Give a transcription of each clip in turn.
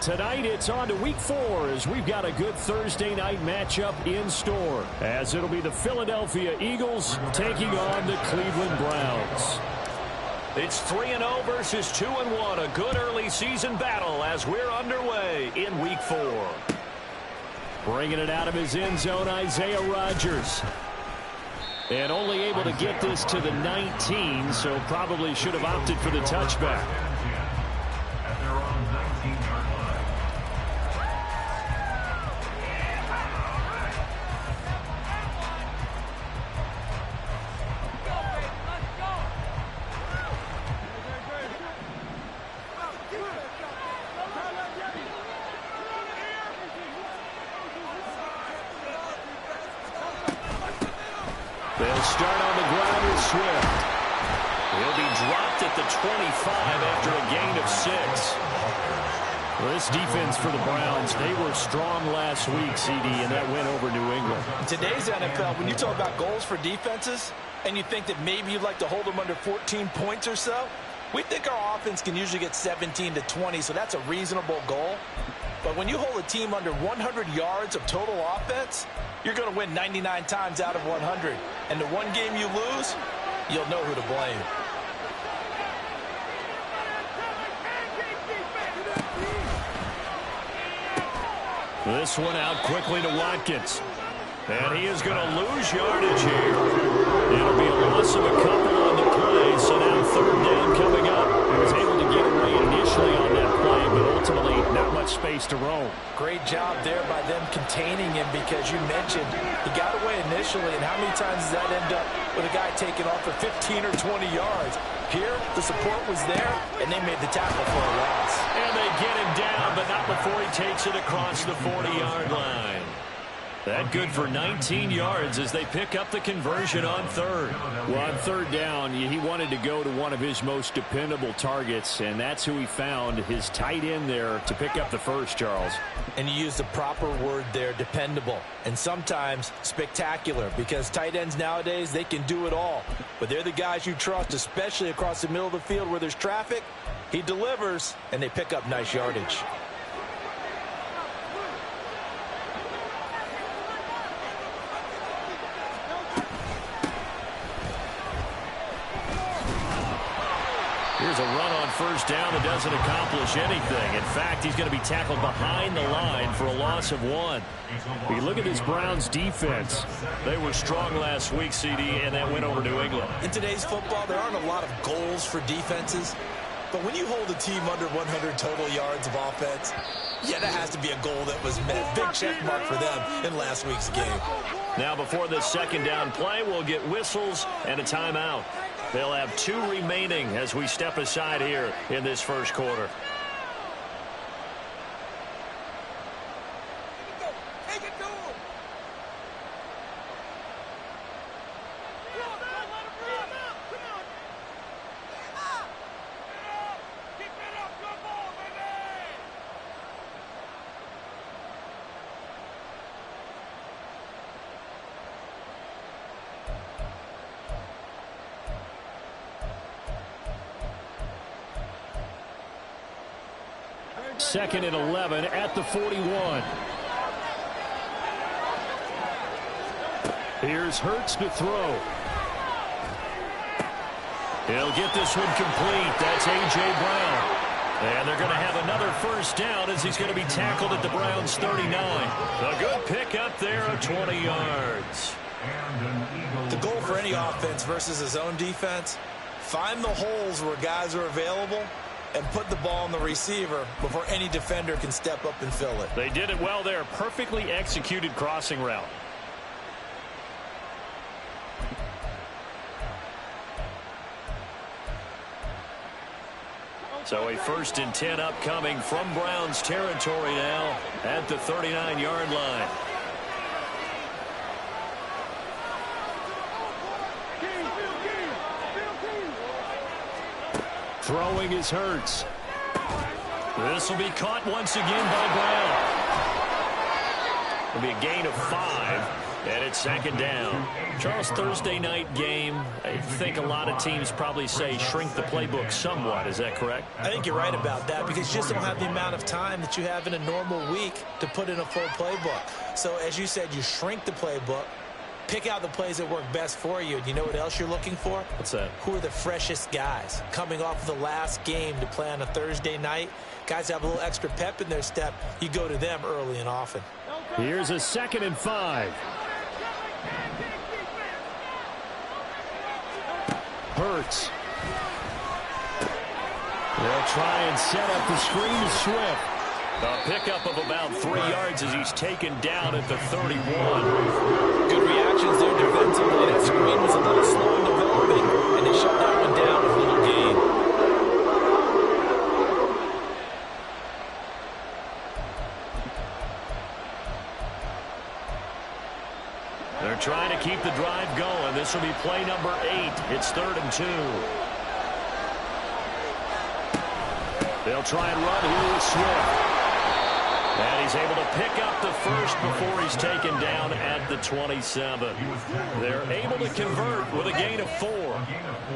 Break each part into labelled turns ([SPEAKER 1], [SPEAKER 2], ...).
[SPEAKER 1] tonight it's on to week 4 as we've got a good Thursday night matchup in store, as it'll be the Philadelphia Eagles taking on the Cleveland Browns.
[SPEAKER 2] It's 3-0 versus 2-1, a good early season battle as we're underway in week 4.
[SPEAKER 1] Bringing it out of his end zone, Isaiah Rodgers. And only able to get this to the 19, so probably should have opted for the touchback. They'll start on the ground with Swift. He'll be dropped at the 25 after a gain of 6. Well, this defense for the Browns, they were strong last week, CD, and that went over New England.
[SPEAKER 3] In today's NFL, when you talk about goals for defenses, and you think that maybe you'd like to hold them under 14 points or so, we think our offense can usually get 17 to 20, so that's a reasonable goal. But when you hold a team under 100 yards of total offense, you're going to win 99 times out of 100. And the one game you lose, you'll know who to blame.
[SPEAKER 1] This one out quickly to Watkins. And he is going to lose yardage here. It'll be a loss of a couple on the play, so now third down coming up. He was able to get away initially on that play, but ultimately not much space to roam.
[SPEAKER 3] Great job there by them containing him, because you mentioned he got away initially, and how many times does that end up with a guy taking off for 15 or 20 yards? Here, the support was there, and they made the tackle for a loss.
[SPEAKER 1] And they get him down, but not before he takes it across the 40-yard line. That good for 19 yards as they pick up the conversion on third. Well, on third down, he wanted to go to one of his most dependable targets, and that's who he found, his tight end there, to pick up the first, Charles.
[SPEAKER 3] And you use the proper word there, dependable, and sometimes spectacular, because tight ends nowadays, they can do it all. But they're the guys you trust, especially across the middle of the field where there's traffic. He delivers, and they pick up nice yardage.
[SPEAKER 1] Here's a run on first down that doesn't accomplish anything. In fact, he's going to be tackled behind the line for a loss of 1. You look at this Browns defense. They were strong last week, CD, and that went over New England.
[SPEAKER 3] In today's football, there aren't a lot of goals for defenses. But when you hold a team under 100 total yards of offense, yeah, that has to be a goal that was met. Big check mark for them in last week's game.
[SPEAKER 1] Now, before this second down play, we'll get whistles and a timeout. They'll have 2 remaining as we step aside here in this first quarter. Second and 11 at the 41. Here's Hurts to throw. He'll get this one complete. That's A.J. Brown. And they're going to have another first down as he's going to be tackled at the Browns' 39. A good pick up there of 20 yards.
[SPEAKER 3] The goal for any offense versus his own defense, find the holes where guys are available and put the ball on the receiver before any defender can step up and fill it.
[SPEAKER 1] They did it well there. Perfectly executed crossing route. So a 1st and 10 upcoming from Browns territory now at the 39-yard line. Throwing is Hurts. This will be caught once again by Brown. It'll be a gain of 5. And it's second down. Charles, Thursday night game, I think a lot of teams probably say shrink the playbook somewhat. Is that correct?
[SPEAKER 3] I think you're right about that because you just don't have the amount of time that you have in a normal week to put in a full playbook. So as you said, you shrink the playbook, pick out the plays that work best for you. And you know what else you're looking for?
[SPEAKER 1] What's that? Who
[SPEAKER 3] are the freshest guys coming off of the last game to play on a Thursday night? Guys have a little extra pep in their step. You go to them early and often.
[SPEAKER 1] Here's a 2nd and 5. Hurts. They'll try and set up the screen to Swift. A pickup of about 3 yards as he's taken down at the 31.
[SPEAKER 3] Good reactions there defensively. That screen was a little slow in developing, and they shut that one down with a little gain.
[SPEAKER 1] They're trying to keep the drive going. This will be play number 8. It's 3rd and 2. They'll try and run here with Swift. And he's able to pick up the first before he's taken down at the 27. They're able to convert with a gain of 4.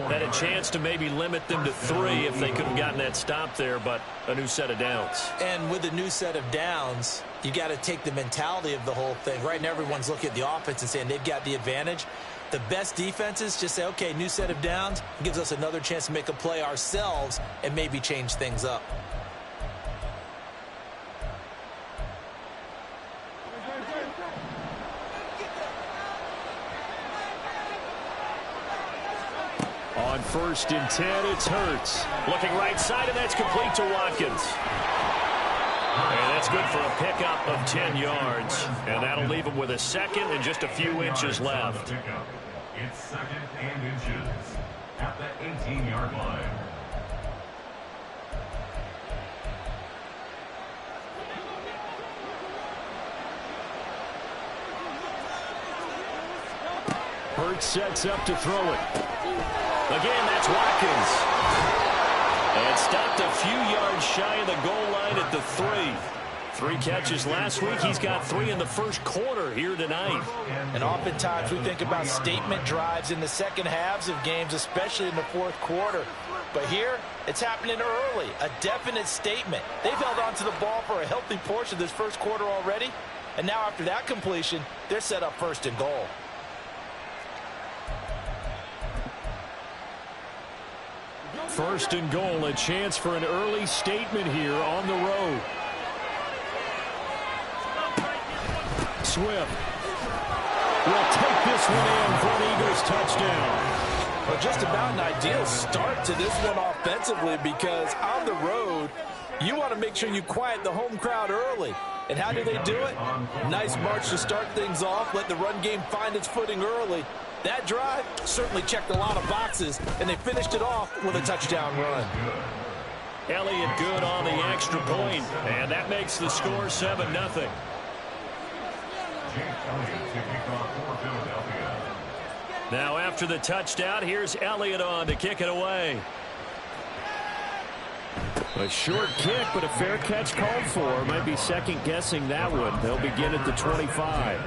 [SPEAKER 1] Had a chance to maybe limit them to 3 if they could have gotten that stop there, but a new set of downs.
[SPEAKER 3] And with a new set of downs, you got to take the mentality of the whole thing. Right now, everyone's looking at the offense and saying they've got the advantage. The best defenses just say, okay, new set of downs. It gives us another chance to make a play ourselves and maybe change things up.
[SPEAKER 1] On 1st and 10, it's Hurts. Looking right side, and that's complete to Watkins. And that's good for a pickup of 10 yards. And that'll leave him with a 2nd and just a few inches left.
[SPEAKER 4] It's 2nd and inches at the 18-yard line.
[SPEAKER 1] Hurts sets up to throw it. Again, that's Watkins. And stopped a few yards shy of the goal line at the 3. 3 catches last week. He's got 3 in the first quarter here tonight.
[SPEAKER 3] And oftentimes we think about statement drives in the second halves of games, especially in the fourth quarter. But here, it's happening early. A definite statement. They've held on to the ball for a healthy portion of this first quarter already. And now after that completion, they're set up 1st and goal.
[SPEAKER 1] First and goal, a chance for an early statement here on the road. Swift will take this one in for an Eagles touchdown.
[SPEAKER 3] Well, just about an ideal start to this one offensively because on the road, you want to make sure you quiet the home crowd early. And how do they do it? Nice march to start things off, let the run game find its footing early. That drive certainly checked a lot of boxes, and they finished it off with a touchdown run.
[SPEAKER 1] Elliott good on the extra point, and that makes the score 7-0. Now after the touchdown, here's Elliott on to kick it away. A short kick, but a fair catch called for. Might be second-guessing that one. They'll begin at the 25.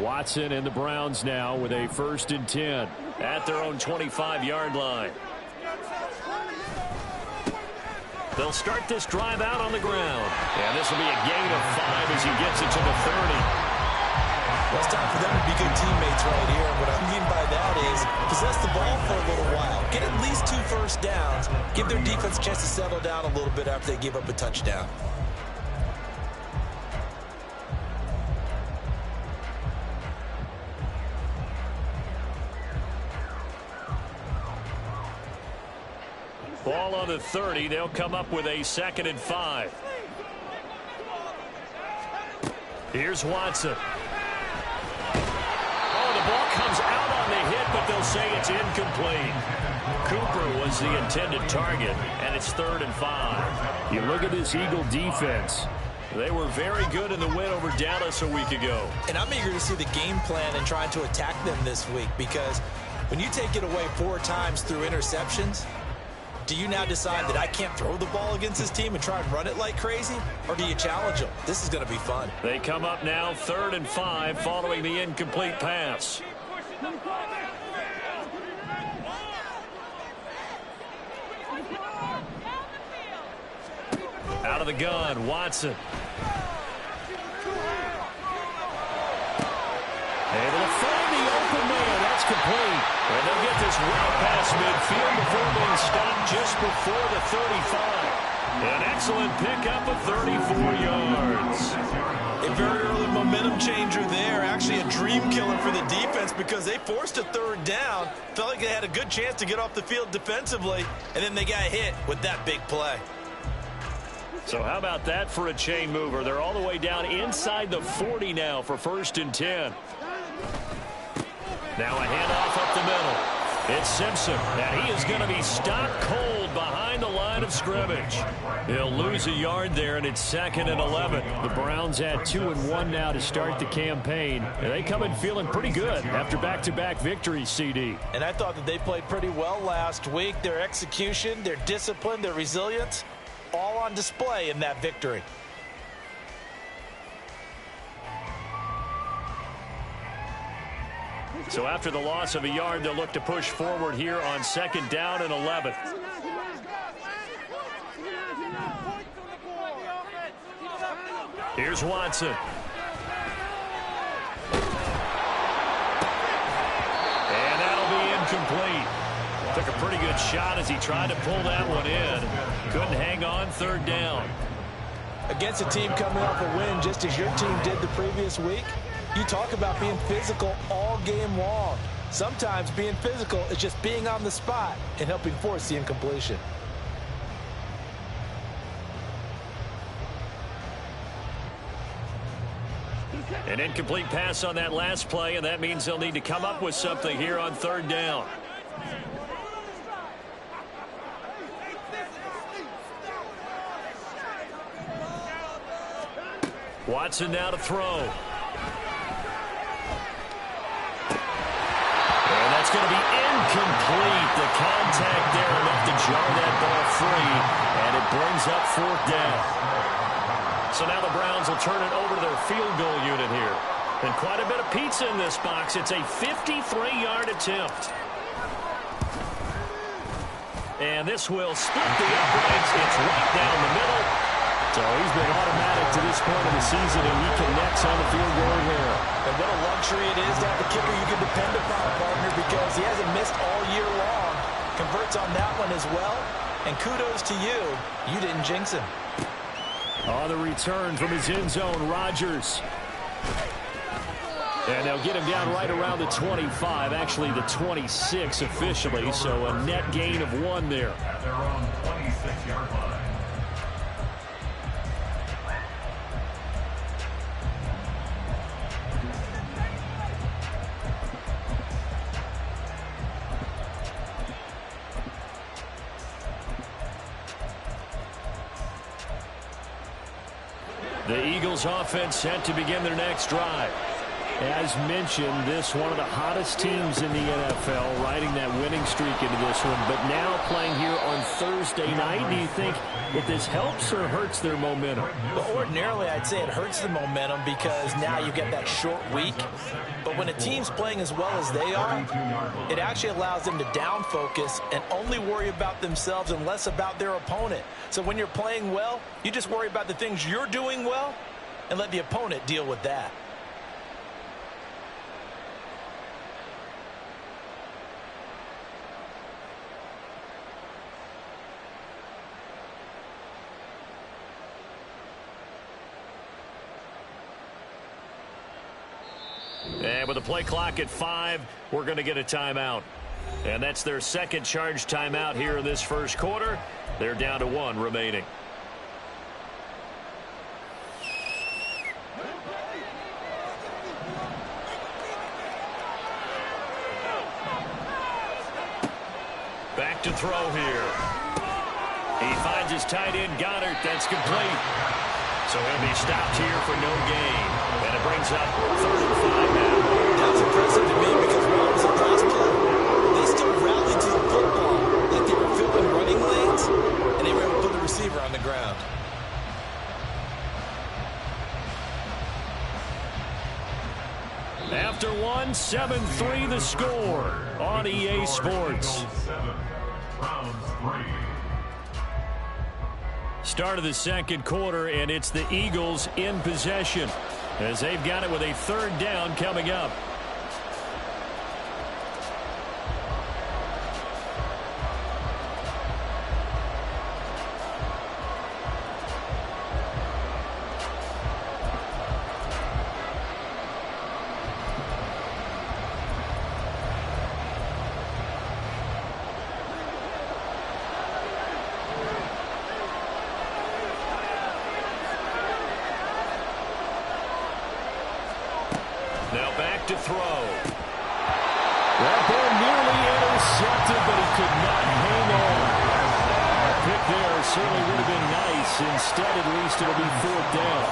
[SPEAKER 1] Watson and the Browns now with a 1st and 10 at their own 25-yard line. They'll start this drive out on the ground. And this will be a gain of 5 as he gets it to the 30.
[SPEAKER 3] Well, it's time for them to be good teammates right here. What I mean by that is possess the ball for a little while. Get at least 2 first downs. Give their defense a chance to settle down a little bit after they give up a touchdown.
[SPEAKER 1] Ball on the 30. They'll come up with a 2nd and 5. Here's Watson. Oh, the ball comes out on the hit, but they'll say it's incomplete. Cooper was the intended target, and it's 3rd and 5. You look at this Eagle defense. They were very good in the win over Dallas a week ago.
[SPEAKER 3] And I'm eager to see the game plan and trying to attack them this week, because when you take it away 4 times through interceptions, do you now decide that I can't throw the ball against this team and try and run it like crazy? Or do you challenge them? This is going to be fun.
[SPEAKER 1] They come up now 3rd and 5 following the incomplete pass. Out of the gun, Watson. Able to find the open man. That's complete. And they'll get this route past midfield before being stopped just before the 35. An excellent pickup of 34 yards.
[SPEAKER 3] A very early momentum changer there. Actually a dream killer for the defense, because they forced a 3rd down. Felt like they had a good chance to get off the field defensively, and then they got hit with that big play.
[SPEAKER 1] So how about that for a chain mover? They're all the way down inside the 40 now for 1st and 10. Now a handoff up the middle. It's Simpson, and he is going to be stopped cold behind the line of scrimmage. He'll lose a yard there, and it's 2nd and 11. The Browns at 2-1 now to start the campaign. And they come in feeling pretty good after back-to-back victories, CD.
[SPEAKER 3] And I thought that they played pretty well last week. Their execution, their discipline, their resilience, all on display in that victory.
[SPEAKER 1] So after the loss of a yard, they'll look to push forward here on 2nd down and 11. Here's Watson. And that'll be incomplete. Took a pretty good shot as he tried to pull that one in. Couldn't hang on, 3rd down.
[SPEAKER 3] Against a team coming off a win just as your team did the previous week, you talk about being physical all game long. Sometimes being physical is just being on the spot and helping force the incompletion.
[SPEAKER 1] An incomplete pass on that last play, and that means they'll need to come up with something here on 3rd down. Watson now to throw. And that's going to be incomplete. The contact there enough to jar that ball free, and it brings up 4th down. So now the Browns will turn it over to their field goal unit here. And quite a bit of pizza in this box. It's a 53-yard attempt. And this will split the uprights. It's right down the middle. So he's been automatic to this point of the season, and he connects on the field goal here.
[SPEAKER 3] And what a luxury it is to have the kicker you can depend upon, partner, because he hasn't missed all year long. Converts on that one as well. And kudos to you. You didn't jinx him.
[SPEAKER 1] On the return from his end zone, Rodgers. And they'll get him down right around the 25, actually the 26 officially, so a net gain of 1 there.
[SPEAKER 4] At their own 26-yard line.
[SPEAKER 1] The Eagles offense set to begin their next drive. As mentioned, this one of the hottest teams in the NFL, riding that winning streak into this one, but now playing here on Thursday night. Do you think that this helps or hurts their momentum?
[SPEAKER 3] Well, ordinarily, I'd say it hurts the momentum because now you get that short week. But when a team's playing as well as they are, it actually allows them to down focus and only worry about themselves and less about their opponent. So when you're playing well, you just worry about the things you're doing well and let the opponent deal with that.
[SPEAKER 1] And with the play clock at 5, we're going to get a timeout. And that's their second charge timeout here in this first quarter. They're down to 1 remaining. Back to throw here. He finds his tight end, Goddard. That's complete. So he'll be stopped here for no gain. And it brings up 3rd and 5 now.
[SPEAKER 3] That's impressive to me because while it was a pass play, they still rallied to the football like they were filling running lanes, and they were able to put the receiver on the ground.
[SPEAKER 1] After one, 7-3 the score on EA Sports. Start of the second quarter, and it's the Eagles in possession as they've got it with a 3rd down coming up. Now back to throw. That ball nearly intercepted, but he could not hang on. A pick there certainly would have been nice. Instead, at least it'll be 4th down.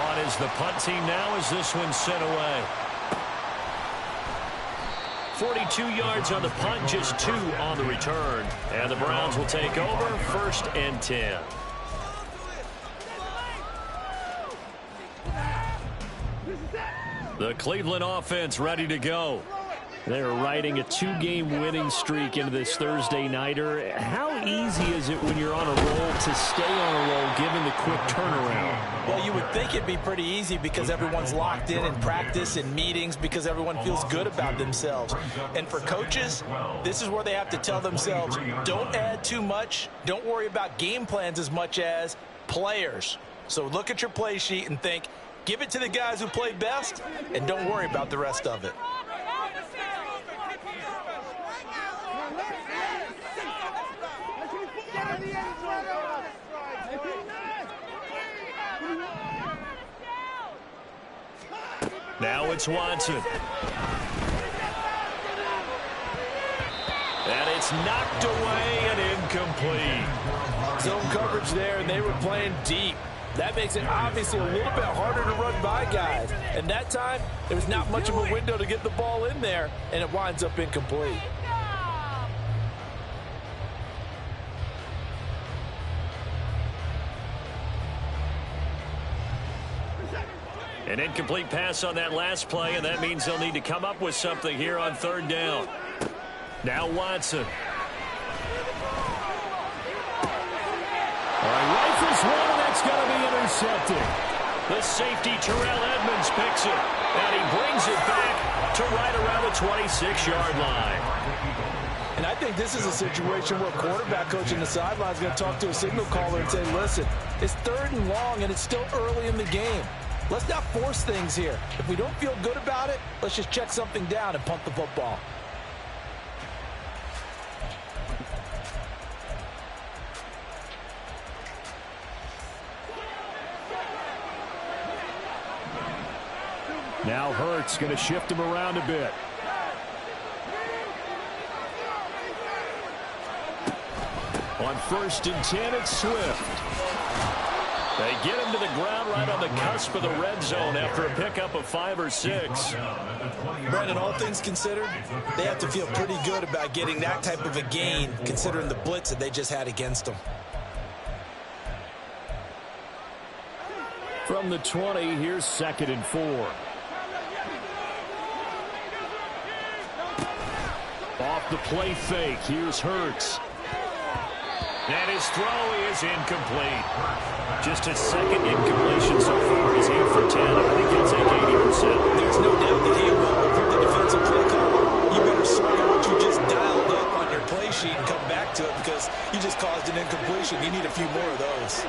[SPEAKER 1] On is the punt team now as this one's sent away. 42 yards on the punt, just 2 on the return. And the Browns will take over 1st and 10. The Cleveland offense ready to go. They're riding a 2-game winning streak into this Thursday nighter. How easy is it when you're on a roll to stay on a roll given the quick turnaround?
[SPEAKER 3] Well, you would think it'd be pretty easy because everyone's locked in practice and meetings because everyone feels good about themselves. And for coaches, this is where they have to tell themselves, don't add too much. Don't worry about game plans as much as players. So look at your play sheet and think, give it to the guys who play best, and don't worry about the rest of it.
[SPEAKER 1] Now it's Watson. And it's knocked away and incomplete.
[SPEAKER 3] Zone coverage there, and they were playing deep. That makes it obviously a little bit harder to run by guys. And that time, there was not much of a window to get the ball in there, and it winds up incomplete.
[SPEAKER 1] An incomplete pass on that last play, and that means they'll need to come up with something here on 3rd down. Now Watson. Rifles one, and that's going to be intercepted. The safety, Terrell Edmonds, picks it, and he brings it back to right around the 26-yard line.
[SPEAKER 3] And I think this is a situation where a quarterback coach in the sideline is going to talk to a signal caller and say, listen, it's 3rd and long, and it's still early in the game. Let's not force things here. If we don't feel good about it, let's just check something down and punt the football.
[SPEAKER 1] Now Hurts going to shift him around a bit. On 1st and 10, it's Swift. They get him to the ground right on the cusp of the red zone after a pickup of 5 or 6.
[SPEAKER 3] Brandon, all things considered, they have to feel pretty good about getting that type of a gain considering the blitz that they just had against them.
[SPEAKER 1] From the 20, here's 2nd and 4. Off the play fake, here's Hurts. And his throw is incomplete. Just his 2nd incompletion so far. He's 8 for 10. I think he'll take 80%.
[SPEAKER 3] There's no doubt that he will. If you're the defensive play caller, you better circle what you just dialed up on your play sheet and come back to it because you just caused an incompletion. You need a few more of those.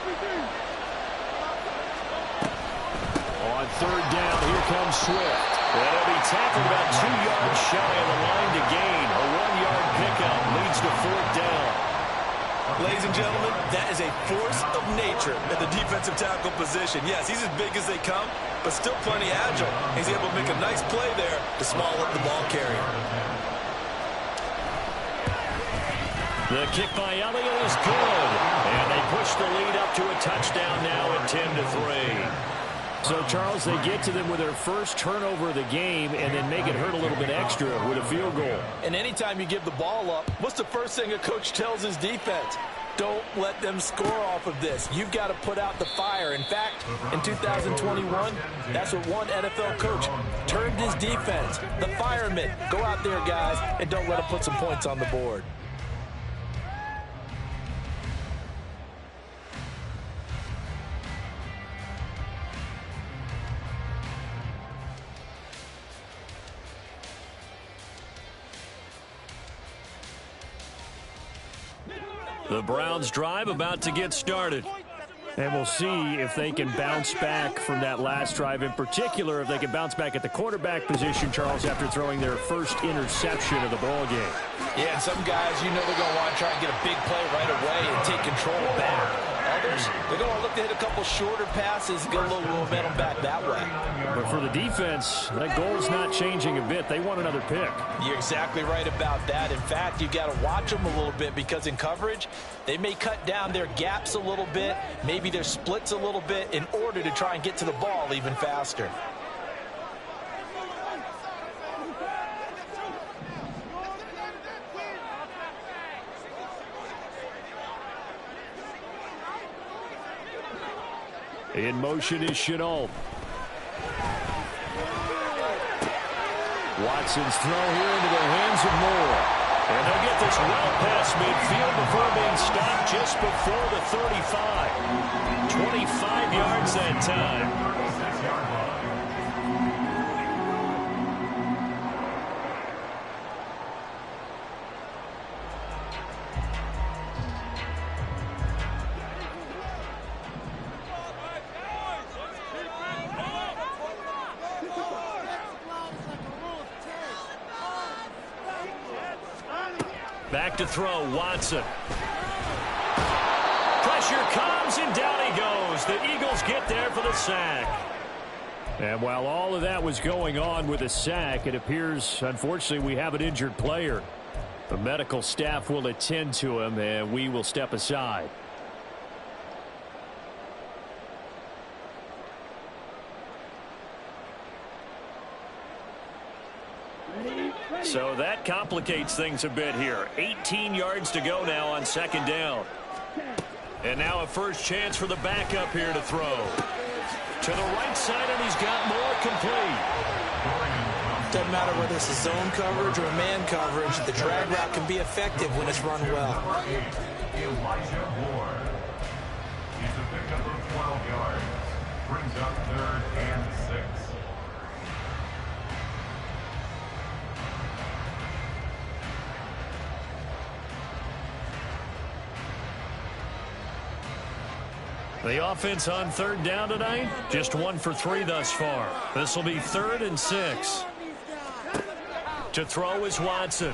[SPEAKER 1] On 3rd down, here comes Swift. And he'll be tackled about 2 yards shy of the line to gain. A 1-yard pickup leads to 4th down.
[SPEAKER 3] Ladies and gentlemen, that is a force of nature at the defensive tackle position. Yes, he's as big as they come, but still plenty agile. He's able to make a nice play there to small up the ball carrier.
[SPEAKER 1] The kick by Elliott is good. And they
[SPEAKER 2] push the lead up to a touchdown now at 10-3.
[SPEAKER 1] So, Charles, they get to them with their first turnover of the game and then make it hurt a little bit extra with a field goal.
[SPEAKER 3] And anytime you give the ball up, what's the first thing a coach tells his defense? Don't let them score off of this. You've got to put out the fire. In fact, in 2021, that's what one NFL coach termed his defense. The firemen. Go out there, guys, and don't let them put some points on the board.
[SPEAKER 2] The Browns drive about to get started.
[SPEAKER 1] And we'll see if they can bounce back from that last drive. In particular, if they can bounce back at the quarterback position, Charles, after throwing their first interception of the ball game.
[SPEAKER 3] Yeah, and some guys, you know they're going to want to try and get a big play right away and take control back. Others, they're going to look to hit a couple shorter passes, get a little momentum back that way.
[SPEAKER 1] But for the defense, that goal's not changing a bit. They want another pick.
[SPEAKER 3] You're exactly right about that. In fact, you've got to watch them a little bit because in coverage, they may cut down their gaps a little bit, maybe their splits a little bit in order to try and get to the ball even faster.
[SPEAKER 1] In motion is Chenault. Watson's throw here into the hands of Moore.
[SPEAKER 2] And they'll get this well past midfield before being stopped just before the 35. 25 yards that time. Back to throw, Watson. Pressure comes, and down he goes. The Eagles get there for the sack.
[SPEAKER 1] And while all of that was going on with a sack, it appears, unfortunately, we have an injured player. The medical staff will attend to him, and we will step aside.
[SPEAKER 2] So that complicates things a bit here. 18 yards to go now on second down. And now a first chance for the backup here to throw. To the right side, and he's got more complete.
[SPEAKER 5] Doesn't matter whether it's a zone coverage or a man coverage, the drag route can be effective when it's run well.
[SPEAKER 4] Elijah Ward. He's a pickup of 12 yards. Brings up 3rd and 6.
[SPEAKER 2] The offense on third down tonight, just 1 for 3 thus far. This will be 3rd and 6. To throw is Watson.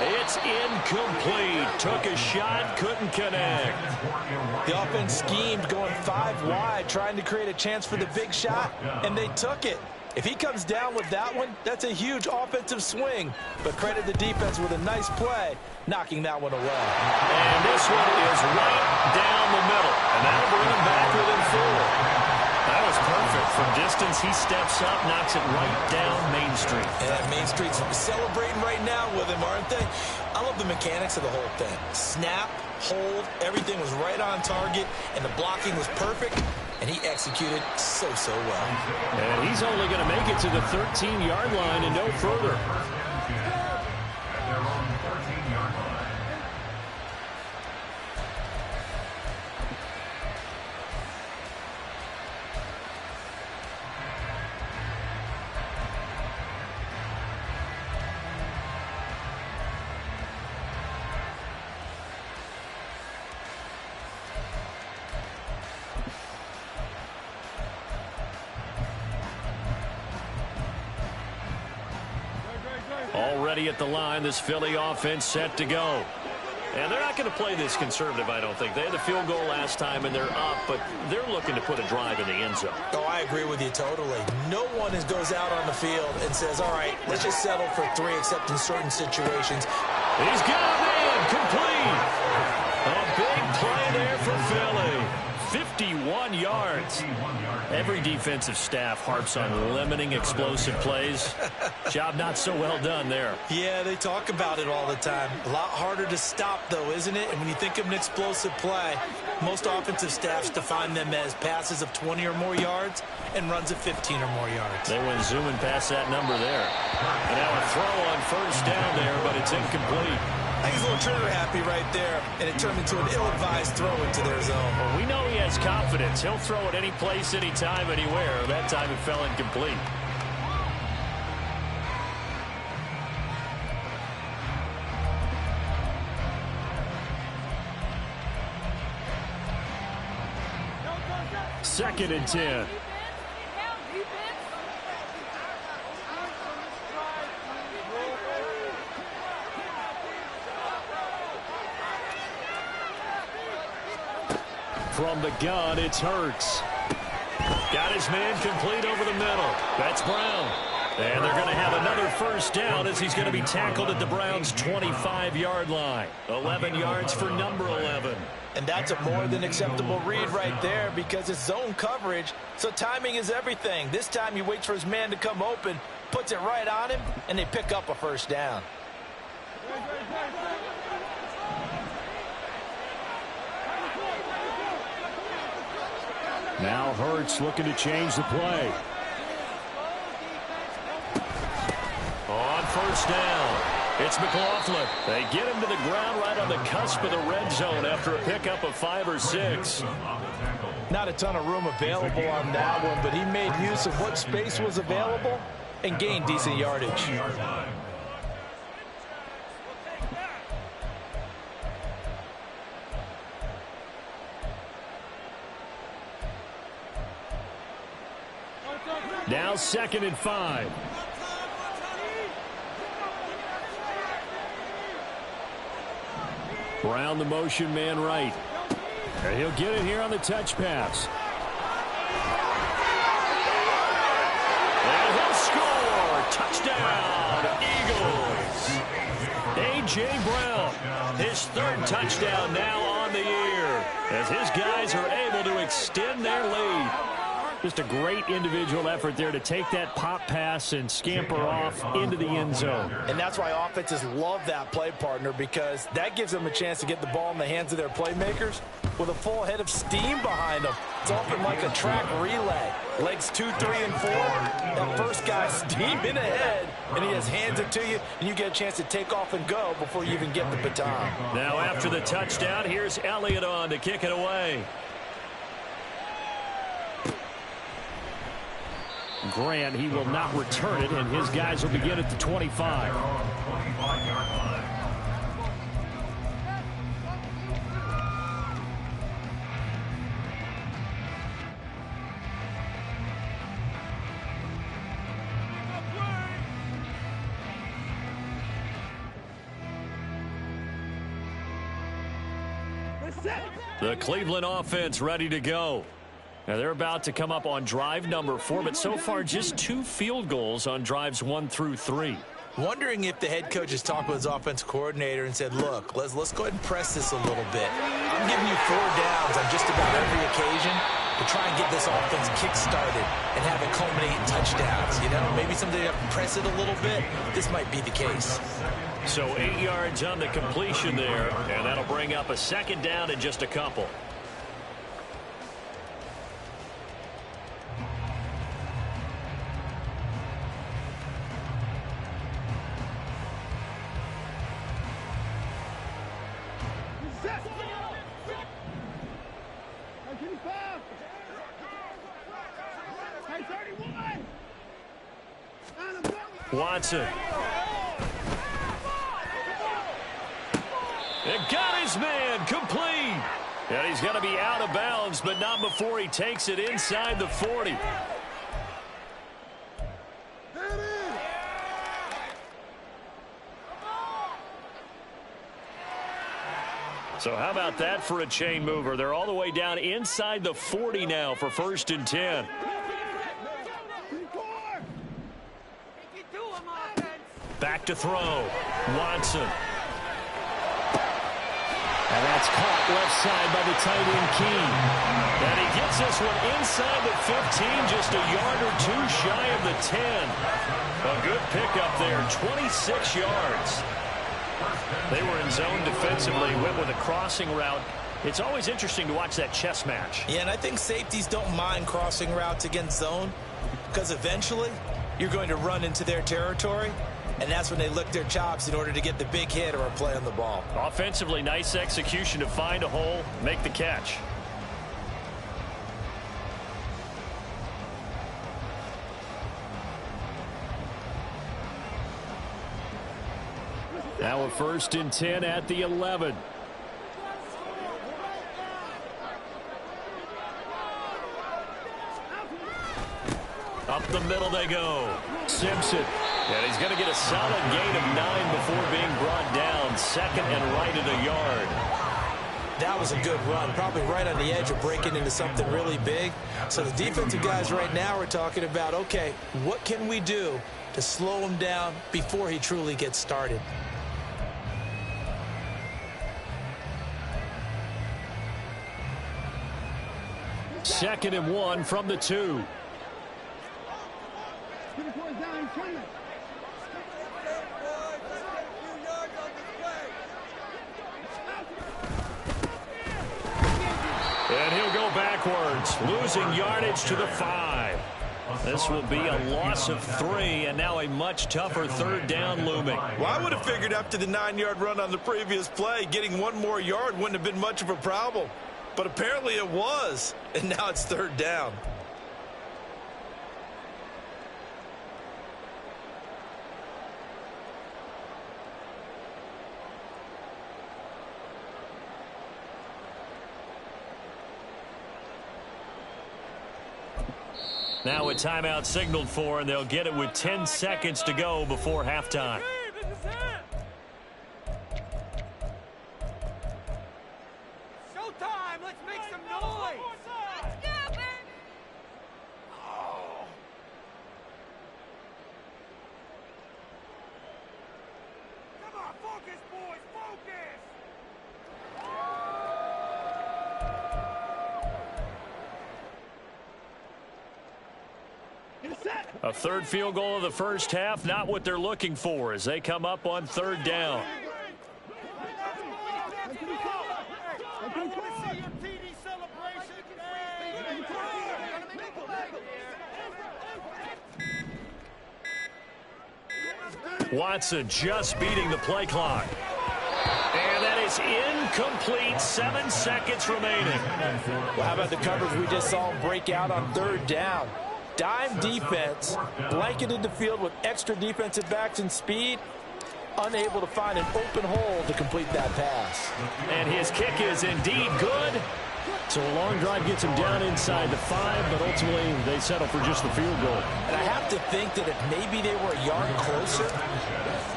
[SPEAKER 2] It's incomplete. Took a shot, couldn't connect.
[SPEAKER 3] The offense schemed going 5 wide, trying to create a chance for the big shot, and they took it. If he comes down with that one, that's a huge offensive swing. But credit the defense with a nice play, knocking that one away.
[SPEAKER 2] And this one is right down the middle. And that'll bring him back within 4. That was perfect. From distance, he steps up, knocks it right down Main Street.
[SPEAKER 5] And Main Street's celebrating right now with him, aren't they? I love the mechanics of the whole thing. Snap, hold, everything was right on target, and the blocking was perfect. And he executed so well.
[SPEAKER 1] And he's only going to make it to the 13-yard line and no further.
[SPEAKER 4] At their own 13-yard line.
[SPEAKER 2] Already at the line, this Philly offense set to go. And they're not going to play this conservative, I don't think. They had the field goal last time, and they're up, but they're looking to put a drive in the end zone.
[SPEAKER 5] Oh, I agree with you totally. No one goes out on the field and says, all right, let's just settle for 3, except in certain situations.
[SPEAKER 2] He's got a man complete.
[SPEAKER 1] yards. Every defensive staff harps on limiting explosive plays. Job not so well done there.
[SPEAKER 5] Yeah, they talk about it all the time. A lot harder to stop, though, isn't it? And when you think of an explosive play, most offensive staffs define them as passes of 20 or more yards and runs of 15 or more yards.
[SPEAKER 1] They went zooming past that number there. And now a throw on first down there, but it's incomplete.
[SPEAKER 5] I think he's a little trigger happy right there, and it turned into an ill-advised throw into their zone.
[SPEAKER 1] Well, we know he has confidence. He'll throw it any place, anytime, anywhere. That time it fell incomplete. Second and 10. From the gun, it's Hurts. Got his man complete over the middle. That's Brown. And they're going to have another first down as he's going to be tackled at the Browns' 25-yard line. 11 yards for number 11.
[SPEAKER 3] And that's a more than acceptable read right there because it's zone coverage, so timing is everything. This time he waits for his man to come open, puts it right on him, and they pick up a first down.
[SPEAKER 1] Now Hurts looking to change the play. On first down, it's McLaughlin. They get him to the ground right on the cusp of the red zone after a pickup of 5 or 6.
[SPEAKER 3] Not a ton of room available on that one, but he made use of what space was available and gained decent yardage.
[SPEAKER 1] Now 2nd and 5. Brown the motion man right. And he'll get it here on the touch pass. And he'll score. Touchdown, Eagles. A.J. Brown, his 3rd touchdown now on the year as his guys are able to extend their lead. Just a great individual effort there to take that pop pass and scamper off into the end zone.
[SPEAKER 3] And that's why offenses love that play partner, because that gives them a chance to get the ball in the hands of their playmakers with a full head of steam behind them. It's often like a track relay. Legs 2, 3, and 4. That first guy's steaming ahead, and he has hands it to you, and you get a chance to take off and go before you even get the baton.
[SPEAKER 1] Now after the touchdown, here's Elliott on to kick it away. Grant, he will not return it, and his guys will begin at the 25. The Cleveland offense ready to go. Now they're about to come up on drive number 4, but so far just 2 field goals on drives 1 through 3.
[SPEAKER 5] Wondering if the head coach has talked with his offense coordinator and said, look, let's go ahead and press this a little bit. I'm giving you 4 downs on just about every occasion to try and get this offense kick-started and have it culminate in touchdowns. You know, maybe someday you have to press it a little bit. This might be the case.
[SPEAKER 1] So 8 yards on the completion there, and that'll bring up a 2nd down in just a couple. Watson. And got his man complete. And he's going to be out of bounds, but not before he takes it inside the 40. So how about that for a chain mover? They're all the way down inside the 40 now for 1st and 10. Back to throw. Watson. And that's caught Left side by the tight end Key. And he gets this one inside the 15, just a yard or two shy of the 10. A good pickup there, 26 yards. They were in zone defensively, went with a crossing route. It's always interesting to watch that chess match.
[SPEAKER 5] Yeah, and I think safeties don't mind crossing routes against zone because eventually you're going to run into their territory, and that's when they lick their chops in order to get the big hit or a play on the ball.
[SPEAKER 1] Offensively, nice execution to find a hole, make the catch. Now a 1st and 10 at the 11. Up the middle they go. Simpson. And he's going to get a solid gain of 9 before being brought down. 2nd and right at a yard.
[SPEAKER 5] That was a good run, probably right on the edge of breaking into something really big. So the defensive guys right now are talking about, okay, what can we do to slow him down before he truly gets started?
[SPEAKER 1] Second and 1 from the 2. And he'll go backwards, losing yardage to the 5. This will be a loss of 3, and now a much tougher 3rd down looming.
[SPEAKER 3] Well, I would have figured after the 9-yard run on the previous play, getting 1 more yard wouldn't have been much of a problem. But apparently it was, and now it's 3rd down.
[SPEAKER 1] Now a timeout signaled for, and they'll get it with 10 seconds to go before halftime.
[SPEAKER 6] Showtime! Let's make some noise! Let's go, baby! Oh. Come on, focus, boys, focus!
[SPEAKER 1] A 3rd field goal of the 1st half, not what they're looking for as they come up on 3rd down. Watson just beating the play clock. And that is incomplete. 7 seconds remaining.
[SPEAKER 3] Well, how about the coverage we just saw him break out on 3rd down? Dime defense, blanketed the field with extra defensive backs and speed, unable to find an open hole to complete that pass.
[SPEAKER 1] And his kick is indeed good. So a long drive gets him down inside the 5, but ultimately they settle for just the field goal.
[SPEAKER 3] And I have to think that if maybe they were a yard closer,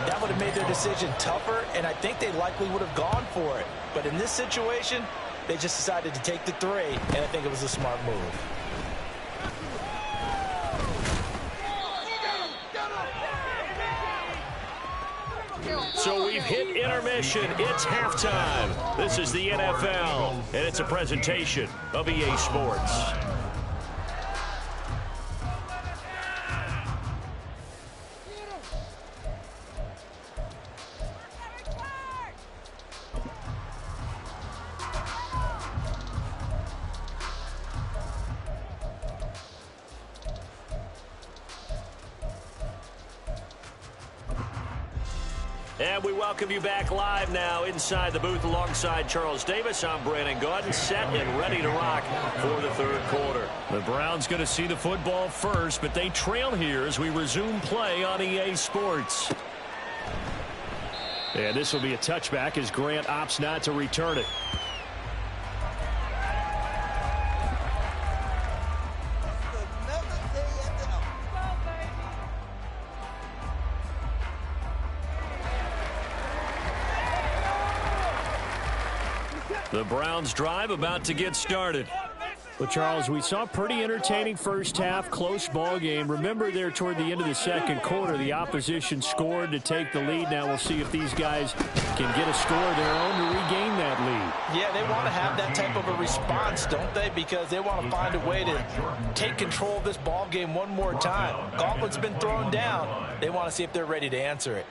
[SPEAKER 3] that would have made their decision tougher, and I think they likely would have gone for it. But in this situation, they just decided to take the 3, and I think it was a smart move.
[SPEAKER 1] So we've hit intermission. It's halftime. This is the NFL, and it's a presentation of EA Sports. And we welcome you back live now inside the booth alongside Charles Davis. I'm Brandon Gaudin, set and ready to rock for the 3rd quarter. The Browns going to see the football first, but they trail here as we resume play on EA Sports. And this will be a touchback as Grant opts not to return it. The Browns drive about to get started. Well, Charles, we saw a pretty entertaining first half, close ball game. Remember there toward the end of the 2nd quarter, the opposition scored to take the lead. Now we'll see if these guys can get a score of their own to regain that lead.
[SPEAKER 3] Yeah, they want to have that type of a response, don't they? Because they want to find a way to take control of this ball game one more time. Gauntlet's been thrown down. They want to see if they're ready to answer it.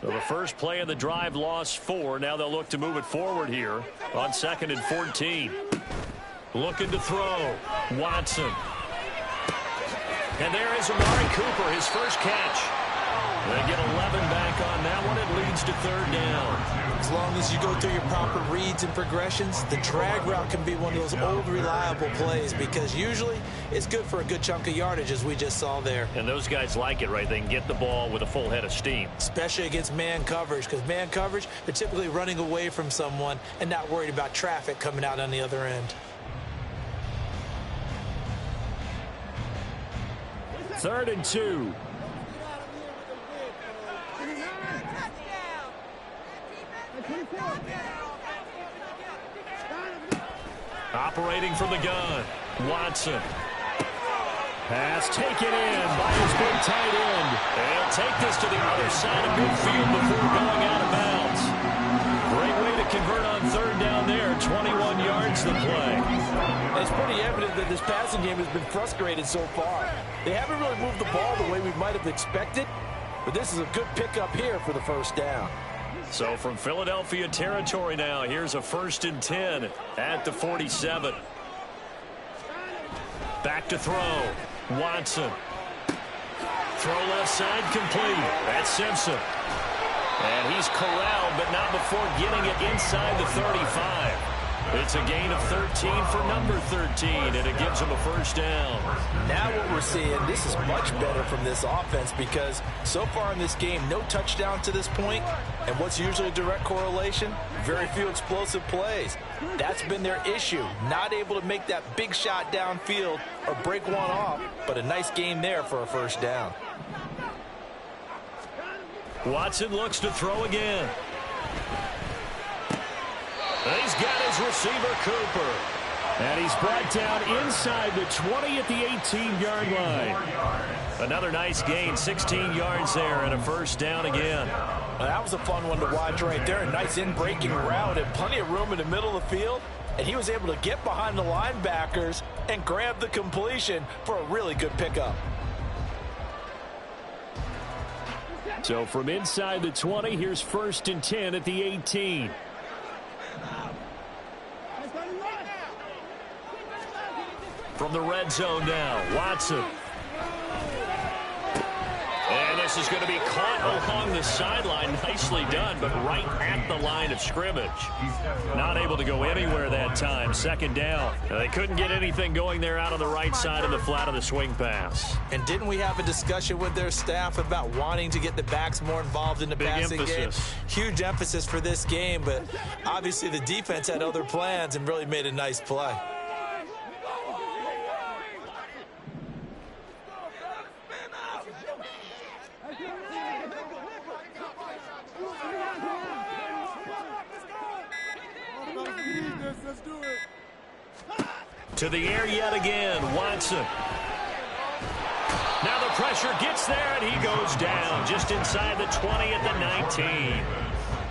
[SPEAKER 2] So the first play of the drive lost 4. Now they'll look to move it forward here on 2nd and 14. Looking to throw. Watson. And there is Amari Cooper, his first catch. They get 11 back on that one. It leads to 3rd down.
[SPEAKER 5] As long as you go through your proper reads and progressions, the drag route can be one of those old reliable plays because usually it's good for a good chunk of yardage as we just saw there.
[SPEAKER 2] And those guys like it, right? They can get the ball with a full head of steam.
[SPEAKER 5] Especially against man coverage, because man coverage, they're typically running away from someone and not worried about traffic coming out on the other end.
[SPEAKER 2] 3rd and 2. Operating from the gun. Watson. Pass taken in by his big tight end. They'll take this to the other side of midfield before going out of bounds. Great way to convert on 3rd down there. 21 yards the play.
[SPEAKER 3] It's pretty evident that this passing game has been frustrated so far. They haven't really moved the ball the way we might have expected, but this is a good pickup here for the 1st down.
[SPEAKER 2] So from Philadelphia territory now, here's a 1st and 10 at the 47. Back to throw. Watson. Throw left side complete. That's Simpson. And he's corralled, but not before getting it inside the 35. It's a gain of 13 for number 13, and it gives him a 1st down.
[SPEAKER 3] Now what we're seeing, this is much better from this offense because so far in this game, no touchdown to this point, and what's usually a direct correlation? Very few explosive plays. That's been their issue, not able to make that big shot downfield or break one off, but a nice game there for a 1st down.
[SPEAKER 2] Watson looks to throw again. He's got his receiver, Cooper. And he's brought down inside the 20 at the 18-yard line. Another nice gain, 16 yards there, and a 1st down again.
[SPEAKER 3] Well, that was a fun one to watch right there. A nice in-breaking route and plenty of room in the middle of the field. And he was able to get behind the linebackers and grab the completion for a really good pickup.
[SPEAKER 2] So from inside the 20, here's 1st and 10 at the 18. From the red zone now, Watson. And this is going to be caught along the sideline. Nicely done, but right at the line of scrimmage. Not able to go anywhere that time. 2nd down. They couldn't get anything going there out on the right side of the flat of the swing pass.
[SPEAKER 5] And didn't we have a discussion with their staff about wanting to get the backs more involved in the passing game? Huge emphasis for this game, but obviously the defense had other plans and really made a nice play.
[SPEAKER 2] To the air yet again, Watson. Now the pressure gets there, and he goes down just inside the 20 at the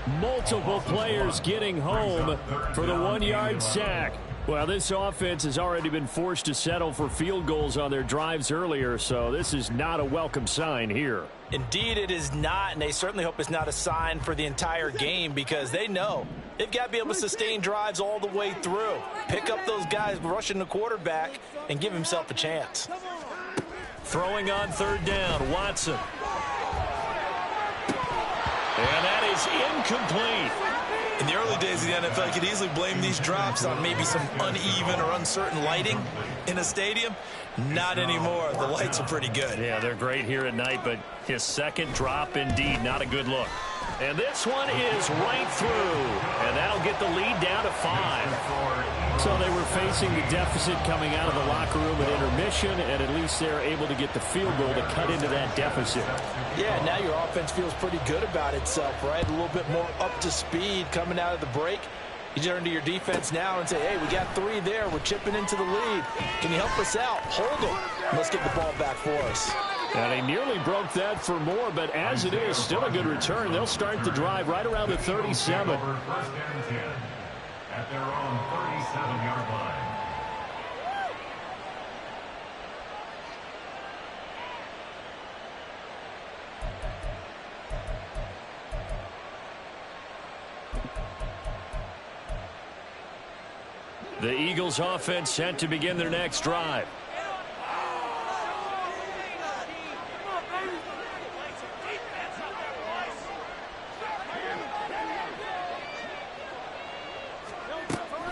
[SPEAKER 2] 19. Multiple players getting home for the 1-yard sack. Well, this offense has already been forced to settle for field goals on their drives earlier, so this is not a welcome sign here.
[SPEAKER 3] Indeed, it is not, and they certainly hope it's not a sign for the entire game because they know they've got to be able to sustain drives all the way through. Pick up those guys rushing the quarterback and give himself a chance.
[SPEAKER 2] Throwing on 3rd down, Watson. And that is incomplete.
[SPEAKER 5] In the early days of the NFL, you could easily blame these drops on maybe some uneven or uncertain lighting in a stadium. Not anymore. The lights are pretty good.
[SPEAKER 2] Yeah, they're great here at night, but his 2nd drop, indeed, not a good look. And this one is right through, and that'll get the lead down to 5. So they were facing the deficit coming out of the locker room at intermission, and at least they're able to get the field goal to cut into that deficit.
[SPEAKER 3] Yeah, now your offense feels pretty good about itself, right? A little bit more up to speed coming out of the break. You turn to your defense now and say, hey, we got 3 there. We're chipping into the lead. Can you help us out? Hold them. Let's get the ball back for us.
[SPEAKER 1] And he nearly broke that for more, but as it is, still a good return. They'll start the drive right around the 37.
[SPEAKER 4] First and 10 at their own 37-yard line.
[SPEAKER 1] The Eagles offense set to begin their next drive.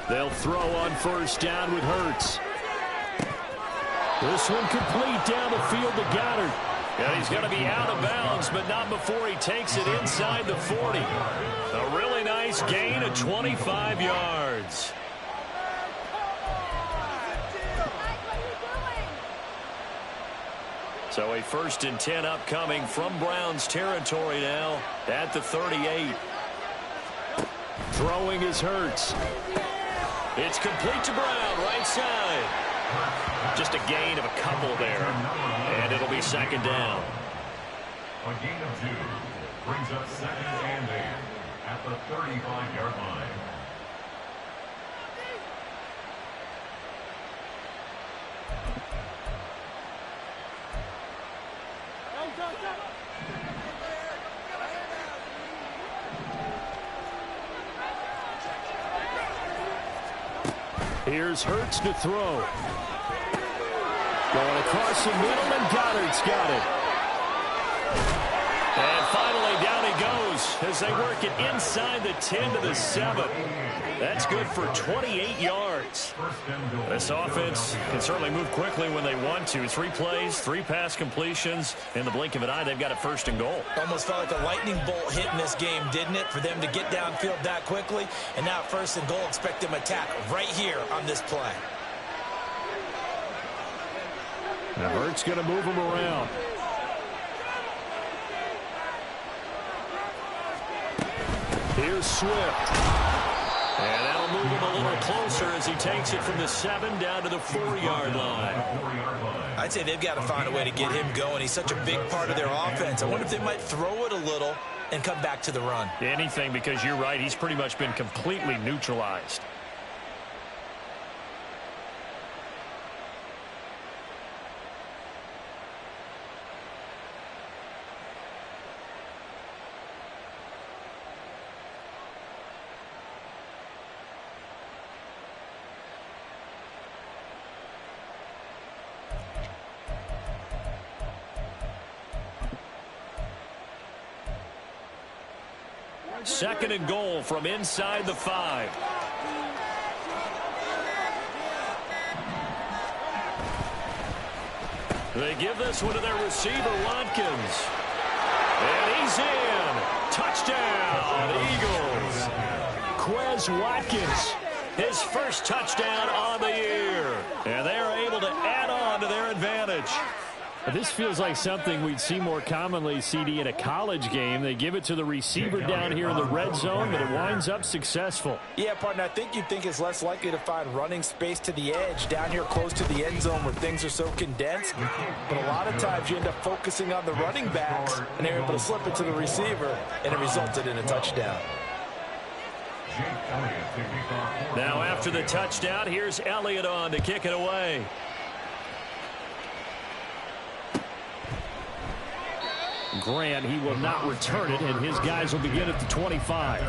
[SPEAKER 1] They'll throw on first down with Hurts. This one complete down the field to Goddard.
[SPEAKER 2] And he's going to be out of bounds, but not before he takes it inside the 40. A really nice gain of 25 yards. So a 1st and 10 upcoming from Browns territory now at the 38.
[SPEAKER 1] Throwing is Hurts.
[SPEAKER 2] It's complete to Brown, right side. Just a gain of a couple there. And it'll be 2nd down.
[SPEAKER 4] A gain of 2 brings up 2nd and 8 at the 35-yard line.
[SPEAKER 1] Here's Hurts to throw. Going across the middle, and Goddard's got it.
[SPEAKER 2] And finally, down he goes as they work it inside the 10 to the 7. That's good for 28 yards. This offense can certainly move quickly when they want to. 3 plays, 3 pass completions. In the blink of an eye, they've got a 1st and goal.
[SPEAKER 5] Almost felt like a lightning bolt hit in this game, didn't it? For them to get downfield that quickly. And now 1st and goal, expect them to attack right here on this play.
[SPEAKER 1] Now Hurts going to move him around. Here's Swift.
[SPEAKER 2] And that'll move him a little closer as he takes it from the 7 down to the 4-yard line.
[SPEAKER 5] I'd say they've got to find a way to get him going. He's such a big part of their offense. I wonder if they might throw it a little and come back to the run.
[SPEAKER 2] Anything, because you're right, he's pretty much been completely neutralized. Second and goal from inside the 5. They give this one to their receiver, Watkins. And he's in. Touchdown, Eagles.
[SPEAKER 1] Quez Watkins.
[SPEAKER 2] His first touchdown on the year. And they are able to add on to their advantage.
[SPEAKER 1] This feels like something we'd see more commonly, CD, in a college game. They give it to the receiver down here in the red zone, but it winds up successful.
[SPEAKER 3] Yeah, partner, I think you'd think it's less likely to find running space to the edge down here close to the end zone where things are so condensed. But a lot of times you end up focusing on the running backs, and they're able to slip it to the receiver, and it resulted in a touchdown.
[SPEAKER 2] Now after the touchdown, here's Elliott on to kick it away.
[SPEAKER 1] Grant, he will not return it, and his guys will begin at the 25.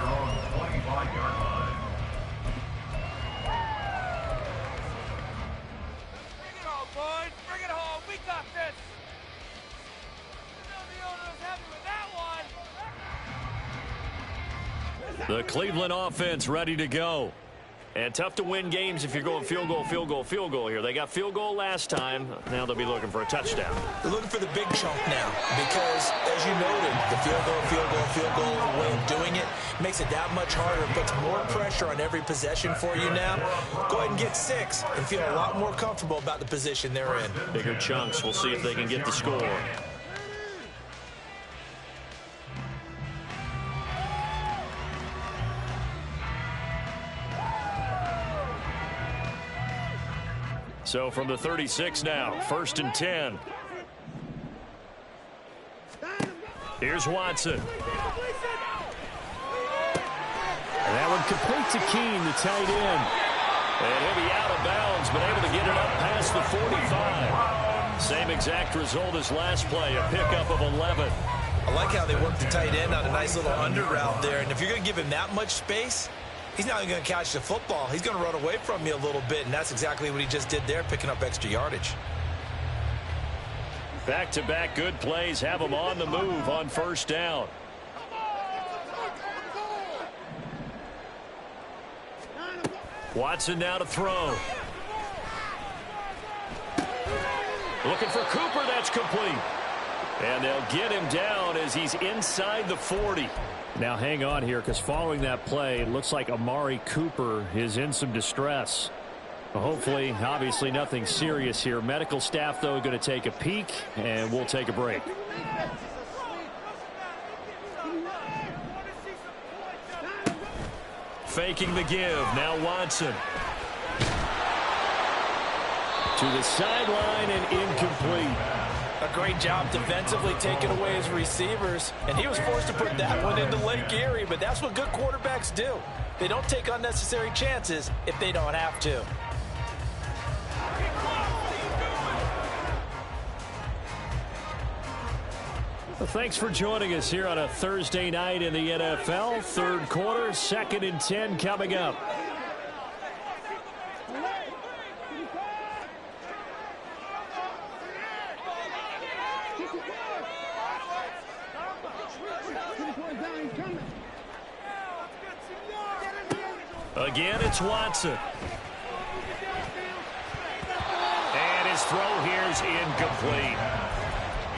[SPEAKER 2] The Cleveland offense ready to go. And tough to win games if you're going field goal, field goal, field goal here. They got field goal last time. Now they'll be looking for a touchdown.
[SPEAKER 5] They're looking for the big chunk now because, as you noted, the field goal way of doing it makes it that much harder. It puts more pressure on every possession for you now. Go ahead and get 6 and feel a lot more comfortable about the position they're in.
[SPEAKER 2] Bigger chunks. We'll see if they can get the score. So from the 36 now, 1st and 10. Here's Watson.
[SPEAKER 1] And that one complete to Keene, the tight end.
[SPEAKER 2] And he'll be out of bounds, but able to get it up past the 45. Same exact result as last play, a pickup of 11.
[SPEAKER 5] I like how they worked the tight end on a nice little under route there. And if you're going to give him that much space, he's not even going to catch the football. He's going to run away from you a little bit, and that's exactly what he just did there, picking up extra yardage.
[SPEAKER 2] Back-to-back good plays have him on the move on 1st down. Watson now to throw. Looking for Cooper. That's complete. And they'll get him down as he's inside the 40.
[SPEAKER 1] Now hang on here, because following that play, it looks like Amari Cooper is in some distress. Hopefully, obviously nothing serious here. Medical staff, though, going to take a peek, and we'll take a break.
[SPEAKER 2] Faking the give. Now Watson.
[SPEAKER 1] To the sideline and incomplete.
[SPEAKER 3] A great job defensively taking away his receivers, and he was forced to put that one into Lake Erie, but that's what good quarterbacks do. They don't take unnecessary chances if they don't have to.
[SPEAKER 1] Well, thanks for joining us here on a Thursday night in the NFL. 3rd quarter, 2nd and 10 coming up.
[SPEAKER 2] Again, it's Watson. And his throw here is incomplete.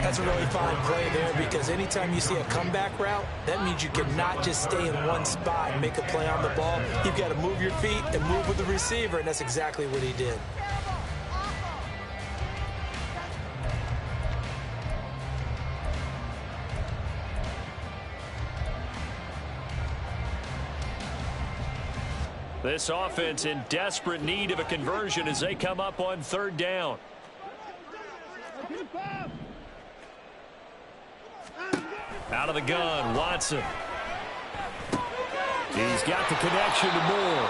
[SPEAKER 5] That's a really fine play there, because anytime you see a comeback route, that means you cannot just stay in one spot and make a play on the ball. You've got to move your feet and move with the receiver, and that's exactly what he did.
[SPEAKER 2] This offense in desperate need of a conversion as they come up on 3rd down. Out of the gun, Watson.
[SPEAKER 1] He's got the connection to Moore.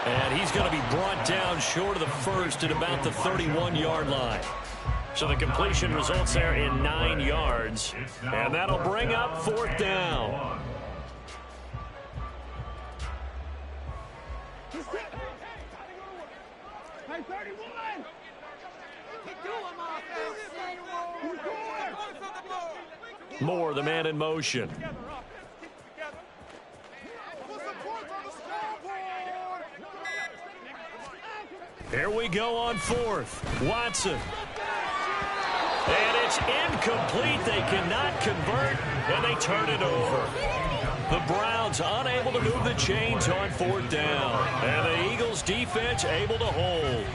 [SPEAKER 2] And he's going to be brought down short of the 1st at about the 31-yard line. So the completion results there in 9 yards. And that'll bring up 4th down. Moore, the man in motion. Here we go on 4th. Watson. And it's incomplete. They cannot convert, and they turn it over. The Browns unable to move the chains on 4th down. And the Eagles defense able to hold.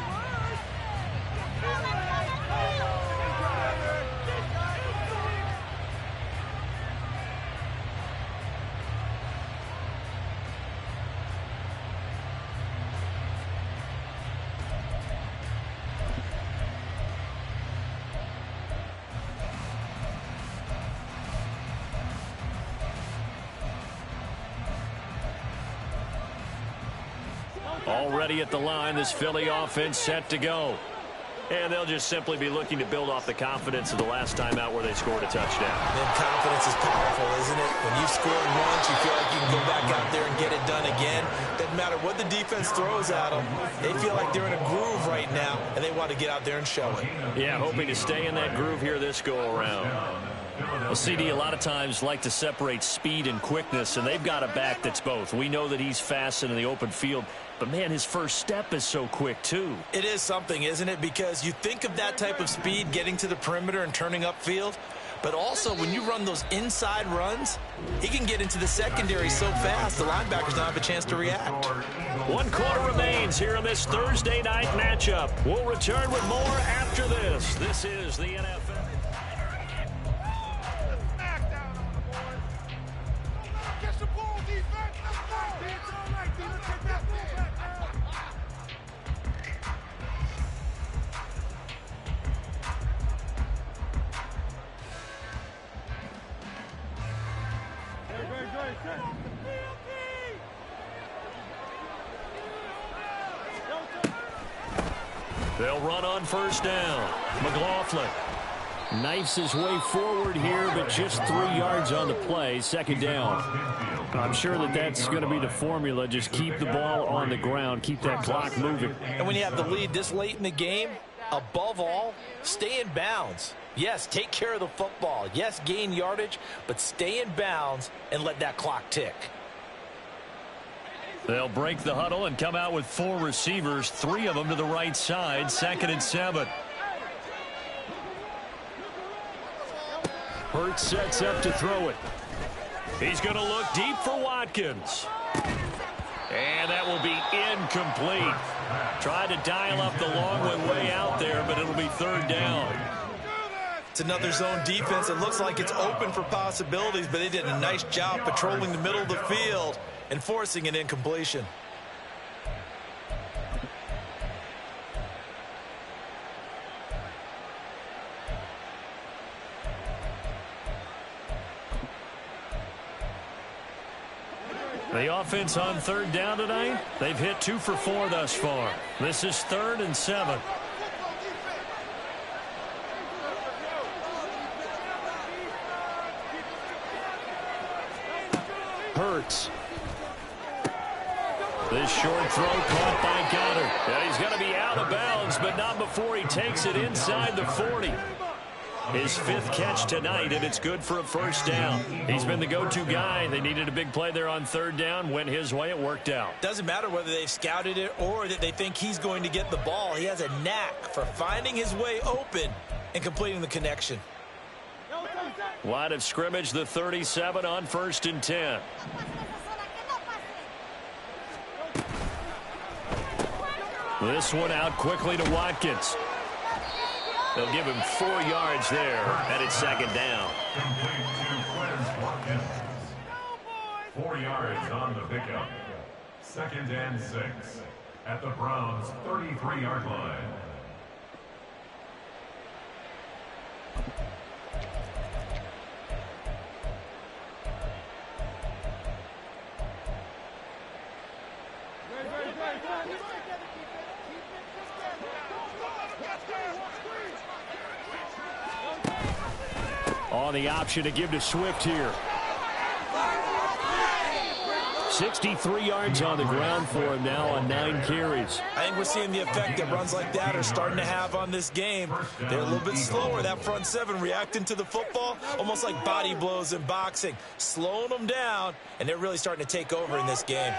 [SPEAKER 2] Already at the line, this Philly offense set to go. And they'll just simply be looking to build off the confidence of the last time out where they scored a touchdown.
[SPEAKER 5] And confidence is powerful, isn't it? When you've scored once, you feel like you can go back out there and get it done again. Doesn't matter what the defense throws at them. They feel like they're in a groove right now, and they want to get out there and show it.
[SPEAKER 2] Yeah, hoping to stay in that groove here this go-around. Well, CD, a lot of times like to separate speed and quickness, and they've got a back that's both. We know that he's fast and in the open field, but, man, his first step is so quick, too.
[SPEAKER 5] It is something, isn't it? Because you think of that type of speed getting to the perimeter and turning upfield, but also when you run those inside runs, he can get into the secondary so fast the linebackers don't have a chance to react.
[SPEAKER 2] 1 quarter remains here in this Thursday night matchup. We'll return with more after this. This is the NFL.
[SPEAKER 1] They'll run on first down. McLaughlin knifes his way forward here, but just 3 yards on the play. Second down. I'm sure that's going to be the formula. Just keep the ball on the ground. Keep that clock moving.
[SPEAKER 3] And when you have the lead this late in the game, above all, stay in bounds. Yes, take care of the football. Yes, gain yardage, but stay in bounds and let that clock tick.
[SPEAKER 1] They'll break the huddle and come out with 4 receivers, 3 of them to the right side. 2nd and 7. Hurts sets up to throw it. He's going to look deep for Watkins. And that will be incomplete. Tried to dial up the long way out there, but it'll be 3rd down.
[SPEAKER 3] It's another zone defense. It looks like it's open for possibilities, but they did a nice job patrolling the middle of the field and forcing an incompletion.
[SPEAKER 1] The offense on 3rd down tonight, they've hit 2 for 4 thus far. This is 3rd and 7. Hurts. This short throw caught by Goddard. And he's going to be out of bounds, but not before he takes it inside the 40. His 5th catch tonight, and it's good for a first down. He's been the go-to guy. They needed a big play there on 3rd down. Went his way. It worked out.
[SPEAKER 3] Doesn't matter whether they've scouted it or that they think he's going to get the ball. He has a knack for finding his way open and completing the connection.
[SPEAKER 1] Line of scrimmage, the 37 on 1st and 10. This one out quickly to Watkins. They'll give him 4 yards there, and it's 2nd down.
[SPEAKER 4] Complete to Watkins. 4 yards on the pickup. 2nd and 6 at the Browns' 33-yard line.
[SPEAKER 1] On the option to give to Swift here. 63 yards on the ground for him now on 9 carries.
[SPEAKER 3] I think we're seeing the effect that runs like that are starting to have on this game. They're a little bit slower, that front 7, reacting to the football, almost like body blows in boxing, slowing them down, and they're really starting to take over in this game.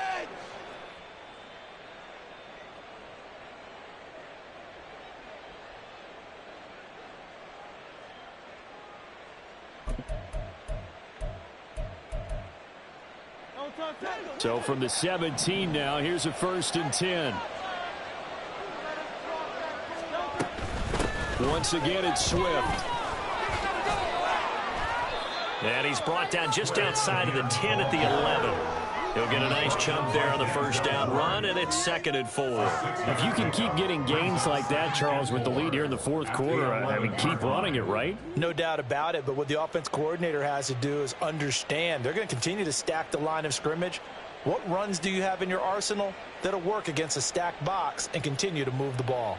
[SPEAKER 1] So from the 17 now, here's a 1st and 10. Once again, it's Swift. And he's brought down just outside of the 10 at the 11. He'll get a nice chunk there on the first down run, and it's 2nd and 4. If you can keep getting gains like that, Charles, with the lead here in the 4th quarter, I mean, keep running it, right?
[SPEAKER 3] No doubt about it, but what the offense coordinator has to do is understand. They're going to continue to stack the line of scrimmage. What runs do you have in your arsenal that'll work against a stacked box and continue to move the ball?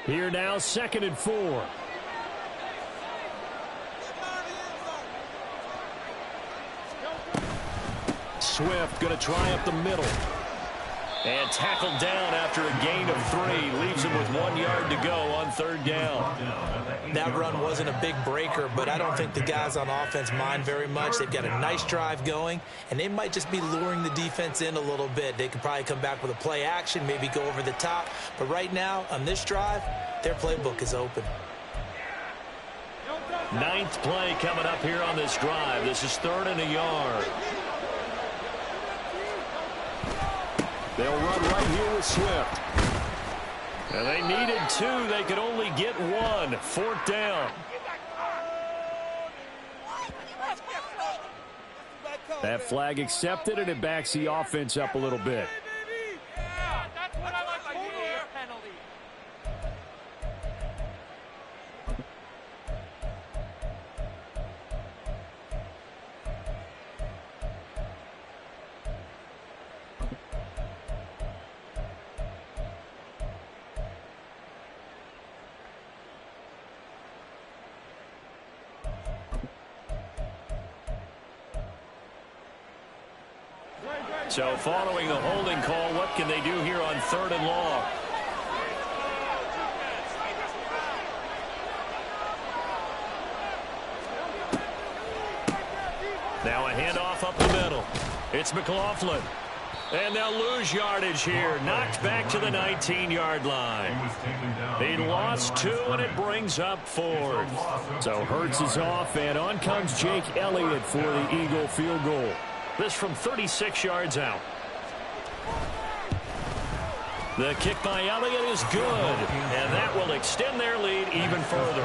[SPEAKER 1] Here now, 2nd and 4. Swift going to try up the middle. And tackled down after a gain of 3. Leaves him with 1 yard to go on 3rd down.
[SPEAKER 3] That run wasn't a big breaker, but I don't think the guys on offense mind very much. They've got a nice drive going, and they might just be luring the defense in a little bit. They could probably come back with a play action, maybe go over the top. But right now, on this drive, their playbook is open.
[SPEAKER 1] 9th play coming up here on this drive. This is 3rd and a yard. They'll run right here with Swift. And they needed 2. They could only get 1. 4th down. That flag accepted, and it backs the offense up a little bit. So following the holding call, what can they do here on 3rd and long? Now a handoff up the middle. It's McLaughlin. And they'll lose yardage here. Knocked back to the 19-yard line. He lost 2, and it brings up 4th. So Hurts is off, and on comes Jake Elliott for the Eagle field goal. This from 36 yards out. The kick by Elliott is good, and that will extend their lead even further.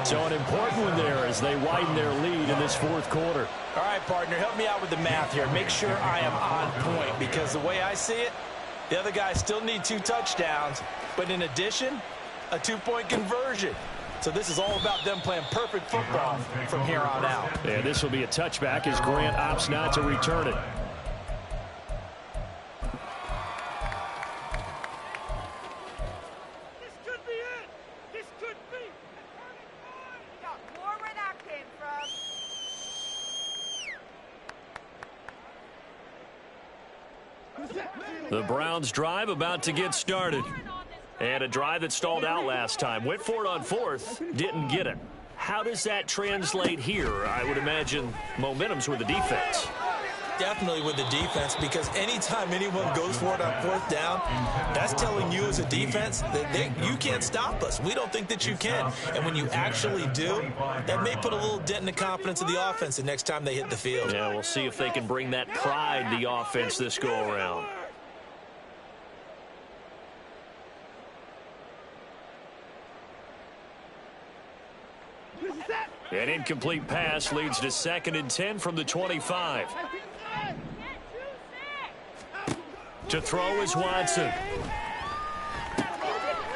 [SPEAKER 1] So an important one there as they widen their lead in this 4th quarter.
[SPEAKER 3] All right, partner, help me out with the math here. Make sure I am on point, because the way I see it, the other guys still need 2 touchdowns, but in addition, a 2-point conversion. So this is all about them playing perfect football from here on out.
[SPEAKER 1] And this will be a touchback as Grant opts not to return it. The Browns drive about to get started. And a drive that stalled out last time. Went for it on 4th, didn't get it. How does that translate here? I would imagine momentum's with the defense.
[SPEAKER 5] Definitely with the defense, because anytime anyone goes for it on 4th down, that's telling you as a defense that you can't stop us. We don't think that you can. And when you actually do, that may put a little dent in the confidence of the offense the next time they hit the field.
[SPEAKER 1] Yeah, we'll see if they can bring that pride to the offense this go-around. An incomplete pass leads to 2nd and 10 from the 25. To throw is Watson.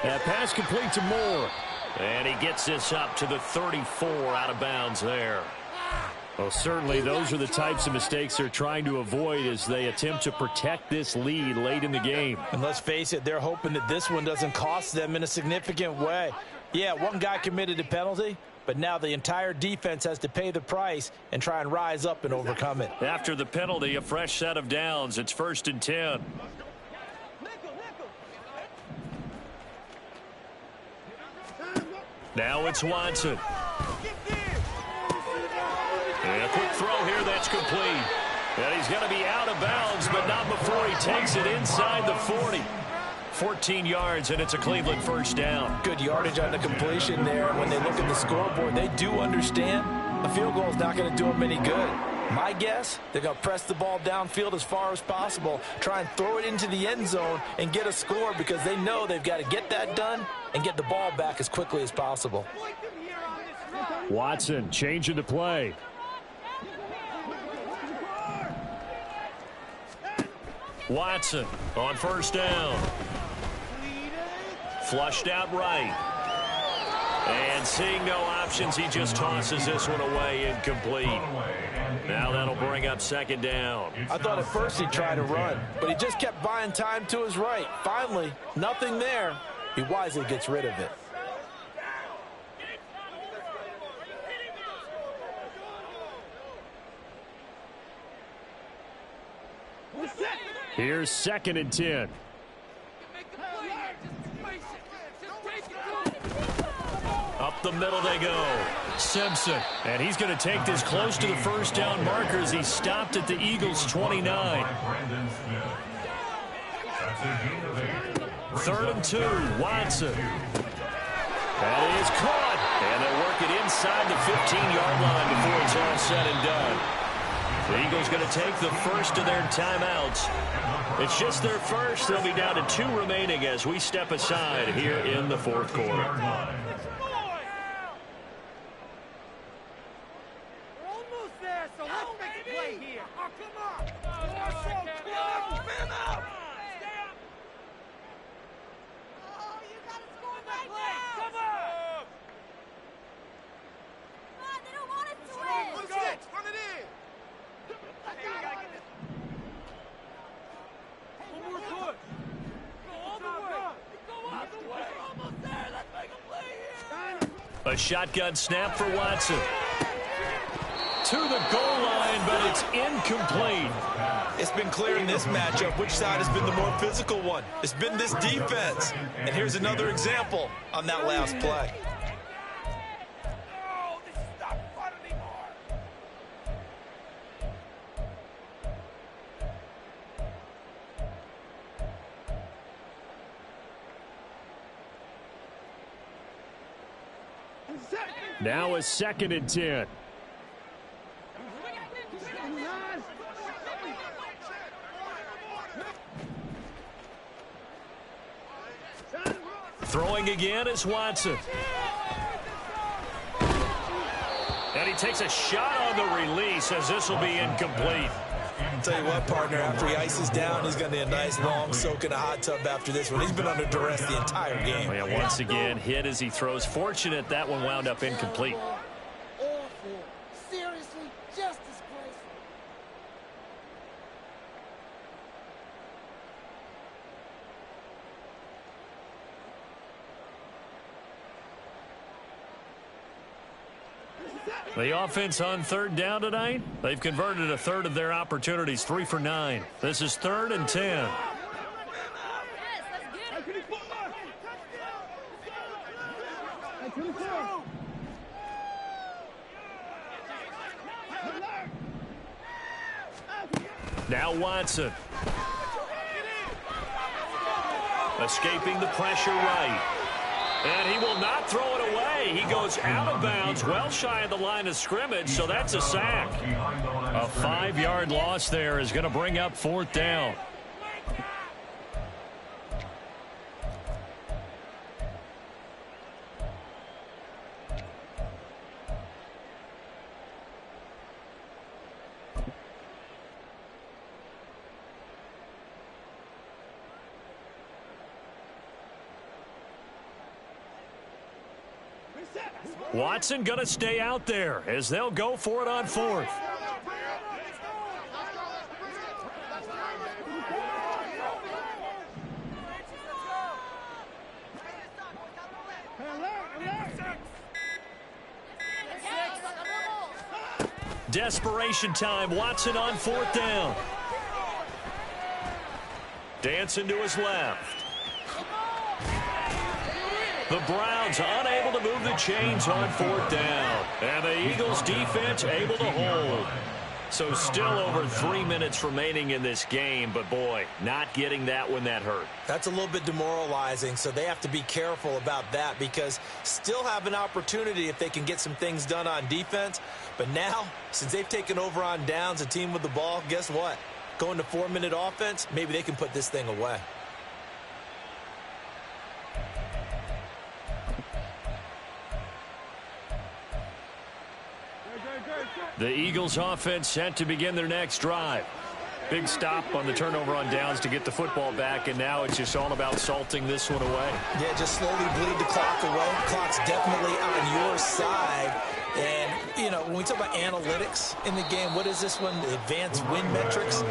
[SPEAKER 1] That pass complete to Moore. And he gets this up to the 34 out of bounds there. Well, certainly those are the types of mistakes they're trying to avoid as they attempt to protect this lead late in the game.
[SPEAKER 3] And let's face it, they're hoping that this one doesn't cost them in a significant way. Yeah, one guy committed a penalty, but now the entire defense has to pay the price and try and rise up and overcome it.
[SPEAKER 1] After the penalty, a fresh set of downs. It's 1st and 10. Now it's Watson. And a quick throw here that's complete. And he's going to be out of bounds, but not before he takes it inside the 40. 14 yards, and it's a Cleveland 1st down.
[SPEAKER 3] Good yardage on the completion there. When they look at the scoreboard, they do understand a field goal is not going to do them any good. My guess, they're going to press the ball downfield as far as possible, try and throw it into the end zone and get a score, because they know they've got to get that done and get the ball back as quickly as possible.
[SPEAKER 1] Watson changing the play. Watson on 1st down. Flushed out right. And seeing no options, he just tosses this one away, incomplete. Now that'll bring up 2nd down.
[SPEAKER 3] I thought at first he'd try to run, but he just kept buying time to his right. Finally, nothing there. He wisely gets rid of it.
[SPEAKER 1] Here's 2nd and 10. Up the middle they go. Simpson. And he's going to take this close to the 1st down marker as he stopped at the Eagles' 29. 3rd and 2. Watson. That is caught. And they'll work it inside the 15-yard line before it's all said and done. The Eagles going to take the first of their timeouts. It's just their first. They'll be down to 2 remaining as we step aside here in the 4th quarter.
[SPEAKER 6] We're almost there, so let's make a play here. Oh, come on. Man up. Stay up.
[SPEAKER 7] Oh, you got to score right now.
[SPEAKER 6] Come on.
[SPEAKER 7] Come on, they don't want us to win.
[SPEAKER 6] Let's go. Run it in. One more push. Go all the way. Go all the way. We're almost there. Let's make a play here.
[SPEAKER 1] A shotgun snap for Watson. To the goal line, but it's incomplete.
[SPEAKER 5] It's been clear in this matchup which side has been the more physical one. It's been this defense. And here's another example on that last play.
[SPEAKER 6] Oh, this is not fun anymore.
[SPEAKER 1] Now a 2nd and 10. Throwing again is Watson. And he takes a shot on the release as this will be incomplete.
[SPEAKER 5] I'll tell you what, partner, after he ices down, he's going to need a nice long soak in a hot tub after this one. He's been under duress the entire game.
[SPEAKER 1] Oh, yeah, once again, hit as he throws. Fortunate that one wound up incomplete.
[SPEAKER 6] Awful. Seriously, just disgraceful.
[SPEAKER 1] The offense on 3rd down tonight, they've converted a third of their opportunities, 3 for 9. This is 3rd and 10. Now Watson. Escaping the pressure right. And he will not throw it away. He goes out of bounds, well shy of the line of scrimmage, so that's a sack. A 5-yard loss there is going to bring up 4th down. Watson going to stay out there as they'll go for it on 4th. Desperation time. Watson on 4th down. Dancing to his left. The Browns unable to move the chains on 4th down. And the Eagles defense able to hold. So still over 3 minutes remaining in this game. But, boy, not getting that when that hurt.
[SPEAKER 5] That's a little bit demoralizing, so they have to be careful about that because still have an opportunity if they can get some things done on defense. But now, since they've taken over on downs, a team with the ball, guess what? Going to 4-minute offense, maybe they can put this thing away.
[SPEAKER 1] The Eagles offense set to begin their next drive. Big stop on the turnover on downs to get the football back, and now it's just all about salting this one away.
[SPEAKER 5] Yeah, just slowly bleed the clock away. Clock's definitely on your side. And, you know, when we talk about analytics in the game, what is this one? The advanced win metrics?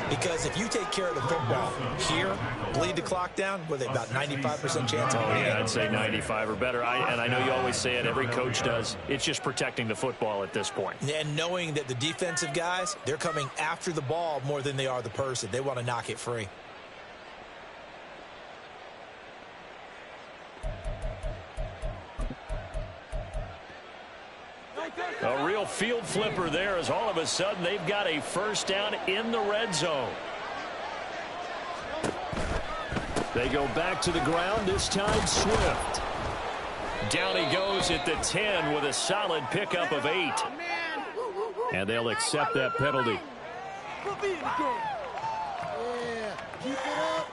[SPEAKER 5] Because if you take care of the football here, bleed the clock down, with about 95% chance of winning.
[SPEAKER 1] Yeah, I'd say 95 or better. And I know you always say it, every coach does. It's just protecting the football at this point.
[SPEAKER 5] And knowing that the defensive guys, they're coming after the ball more than they are the person. They want to knock it free.
[SPEAKER 1] A real field flipper there as all of a sudden they've got a first down in the red zone. They go back to the ground, this time Swift. Down he goes at the 10 with a solid pickup of 8. And they'll accept that penalty.
[SPEAKER 6] Yeah, keep it up.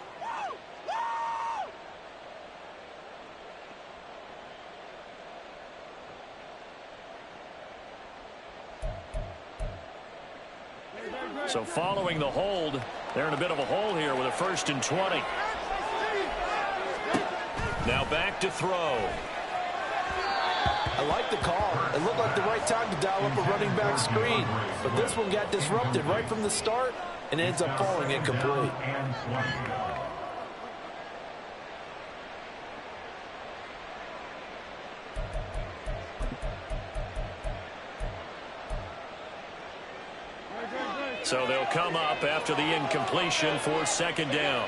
[SPEAKER 1] So following the hold, they're in a bit of a hole here with a 1st and 20. Now back to throw.
[SPEAKER 3] I like the call. It looked like the right time to dial up a running back screen. But this one got disrupted right from the start and ends up falling incomplete.
[SPEAKER 2] So they'll come up after the incompletion for second down.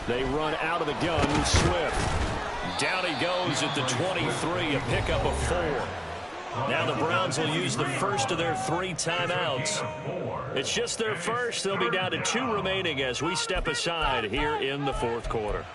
[SPEAKER 1] They run out of the gun with Swift.
[SPEAKER 2] Down he goes at the 23, a pickup of 4. Now the Browns will use the first of their 3 timeouts. It's just their first. They'll be down to 2 remaining as we step aside here in the fourth quarter.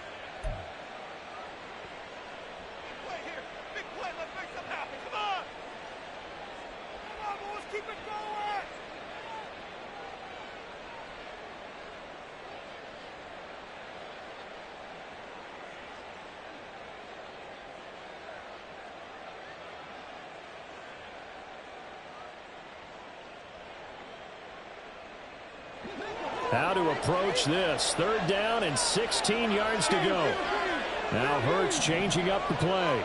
[SPEAKER 1] How to approach this. 3rd down and 16 yards to go. Now Hurts changing up the play.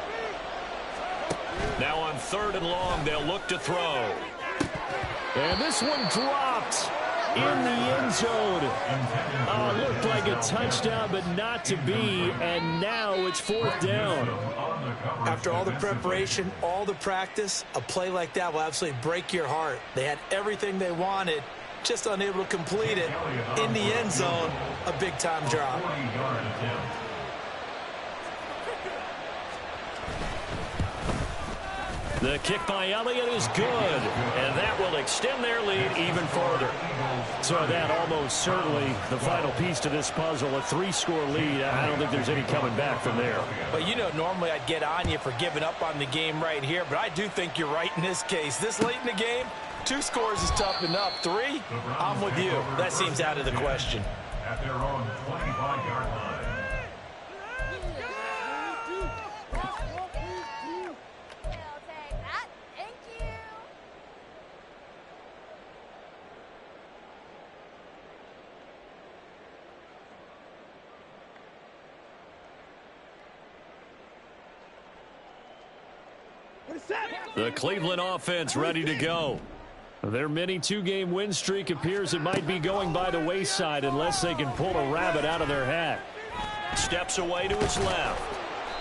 [SPEAKER 2] Now on 3rd and long, they'll look to throw.
[SPEAKER 1] And this one dropped in the end zone. Looked like a touchdown, but not to be. And now it's 4th down.
[SPEAKER 5] After all the preparation, all the practice, a play like that will absolutely break your heart. They had everything they wanted, just unable to complete it. In the end zone, a big-time drop.
[SPEAKER 2] The kick by Elliott is good, and that will extend their lead even further.
[SPEAKER 1] So that almost certainly the final piece to this puzzle, a 3-score lead. I don't think there's any coming back from there.
[SPEAKER 3] But you know, normally I'd get on you for giving up on the game right here, but I do think you're right in this case. This late in the game, 2 scores is tough enough. 3, I'm with you. That seems out of the question.
[SPEAKER 4] At their own 25-yard line.
[SPEAKER 2] The Cleveland offense ready to go.
[SPEAKER 1] Their mini 2-game win streak appears it might be going by the wayside unless they can pull a rabbit out of their hat.
[SPEAKER 2] Steps away to his left.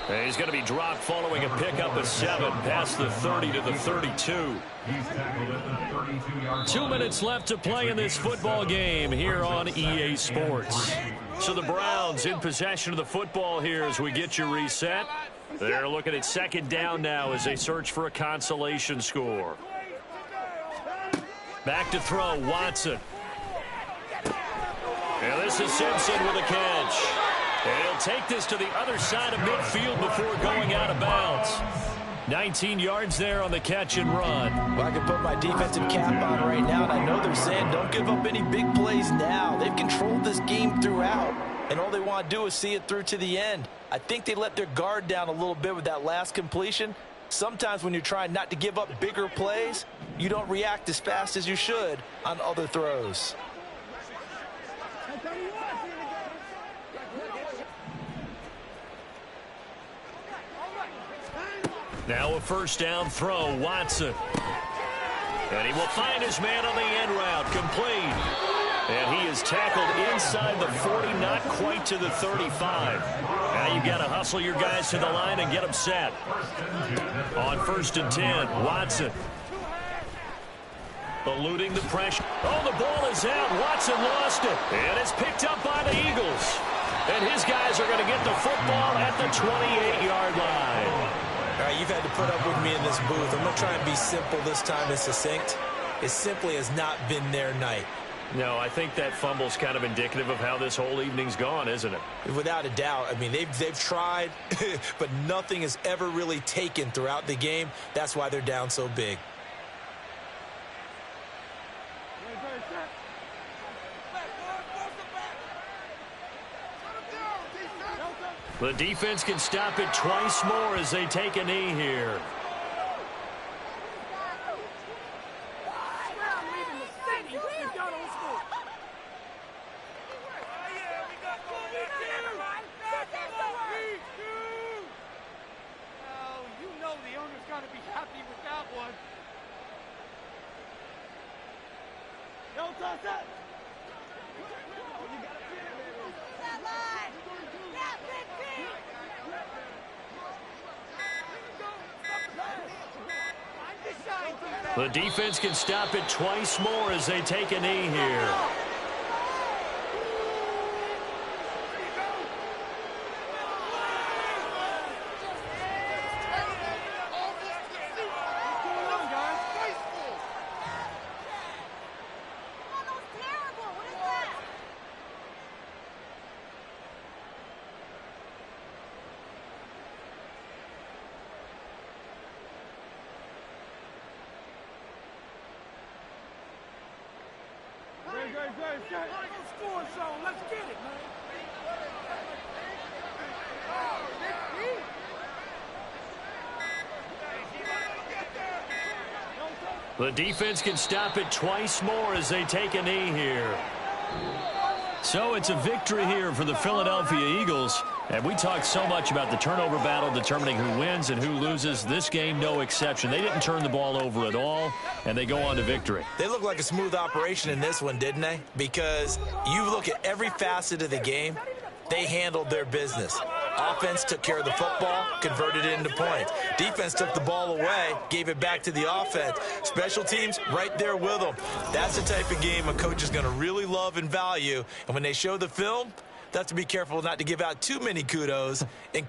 [SPEAKER 2] And he's going to be dropped following a pickup of 7 past the 30 to the 32.
[SPEAKER 4] He's tackled at the 32-yard
[SPEAKER 2] 2
[SPEAKER 4] line.
[SPEAKER 2] minutes left to play in this football game here on EA Sports. So the Browns in possession of the football here as we get you reset. They're looking at 2nd down now as they search for a consolation score. Back to throw, Watson. And this is Simpson with a catch. And he'll take this to the other side of midfield before going out of bounds. 19 yards there on the catch and run.
[SPEAKER 3] Well, I can put my defensive cap on right now, and I know they're saying don't give up any big plays now. They've controlled this game throughout, and all they want to do is see it through to the end. I think they let their guard down a little bit with that last completion. Sometimes when you're trying not to give up bigger plays, you don't react as fast as you should on other throws.
[SPEAKER 2] Now a 1st down throw, Watson. And he will find his man on the end route, complete. And he is tackled inside the 40, not quite to the 35. Now you've got to hustle your guys to the line and get them set. On 1st and 10, Watson. Eluding the pressure. Oh, the ball is out. Watson lost it. And it's picked up by the Eagles. And his guys are going to get the football at the 28-yard line.
[SPEAKER 3] All right, you've had to put up with me in this booth. I'm going to try and be simple this time and succinct. It simply has not been their night.
[SPEAKER 2] No, I think that fumble's kind of indicative of how this whole evening's gone, isn't it?
[SPEAKER 3] Without a doubt. I mean, they've tried, but nothing has ever really taken throughout the game. That's why they're down so big.
[SPEAKER 2] The defense can stop it twice more as they take a knee here.
[SPEAKER 1] The defense can stop it twice more as they take a knee here.
[SPEAKER 6] Let's get it, man.
[SPEAKER 1] The defense can stop it twice more as they take a knee here. So it's a victory here for the Philadelphia Eagles. And we talked so much about the turnover battle determining who wins and who loses. This game, no exception. They didn't turn the ball over at all, and they go on to victory.
[SPEAKER 5] They look like a smooth operation in this one, didn't they? Because you look at every facet of the game, they handled their business. Offense took care of the football, converted it into points. Defense took the ball away, gave it back to the offense. Special teams right there with them. That's the type of game a coach is going to really love and value. And when they show the film, they have to be careful not to give out too many kudos and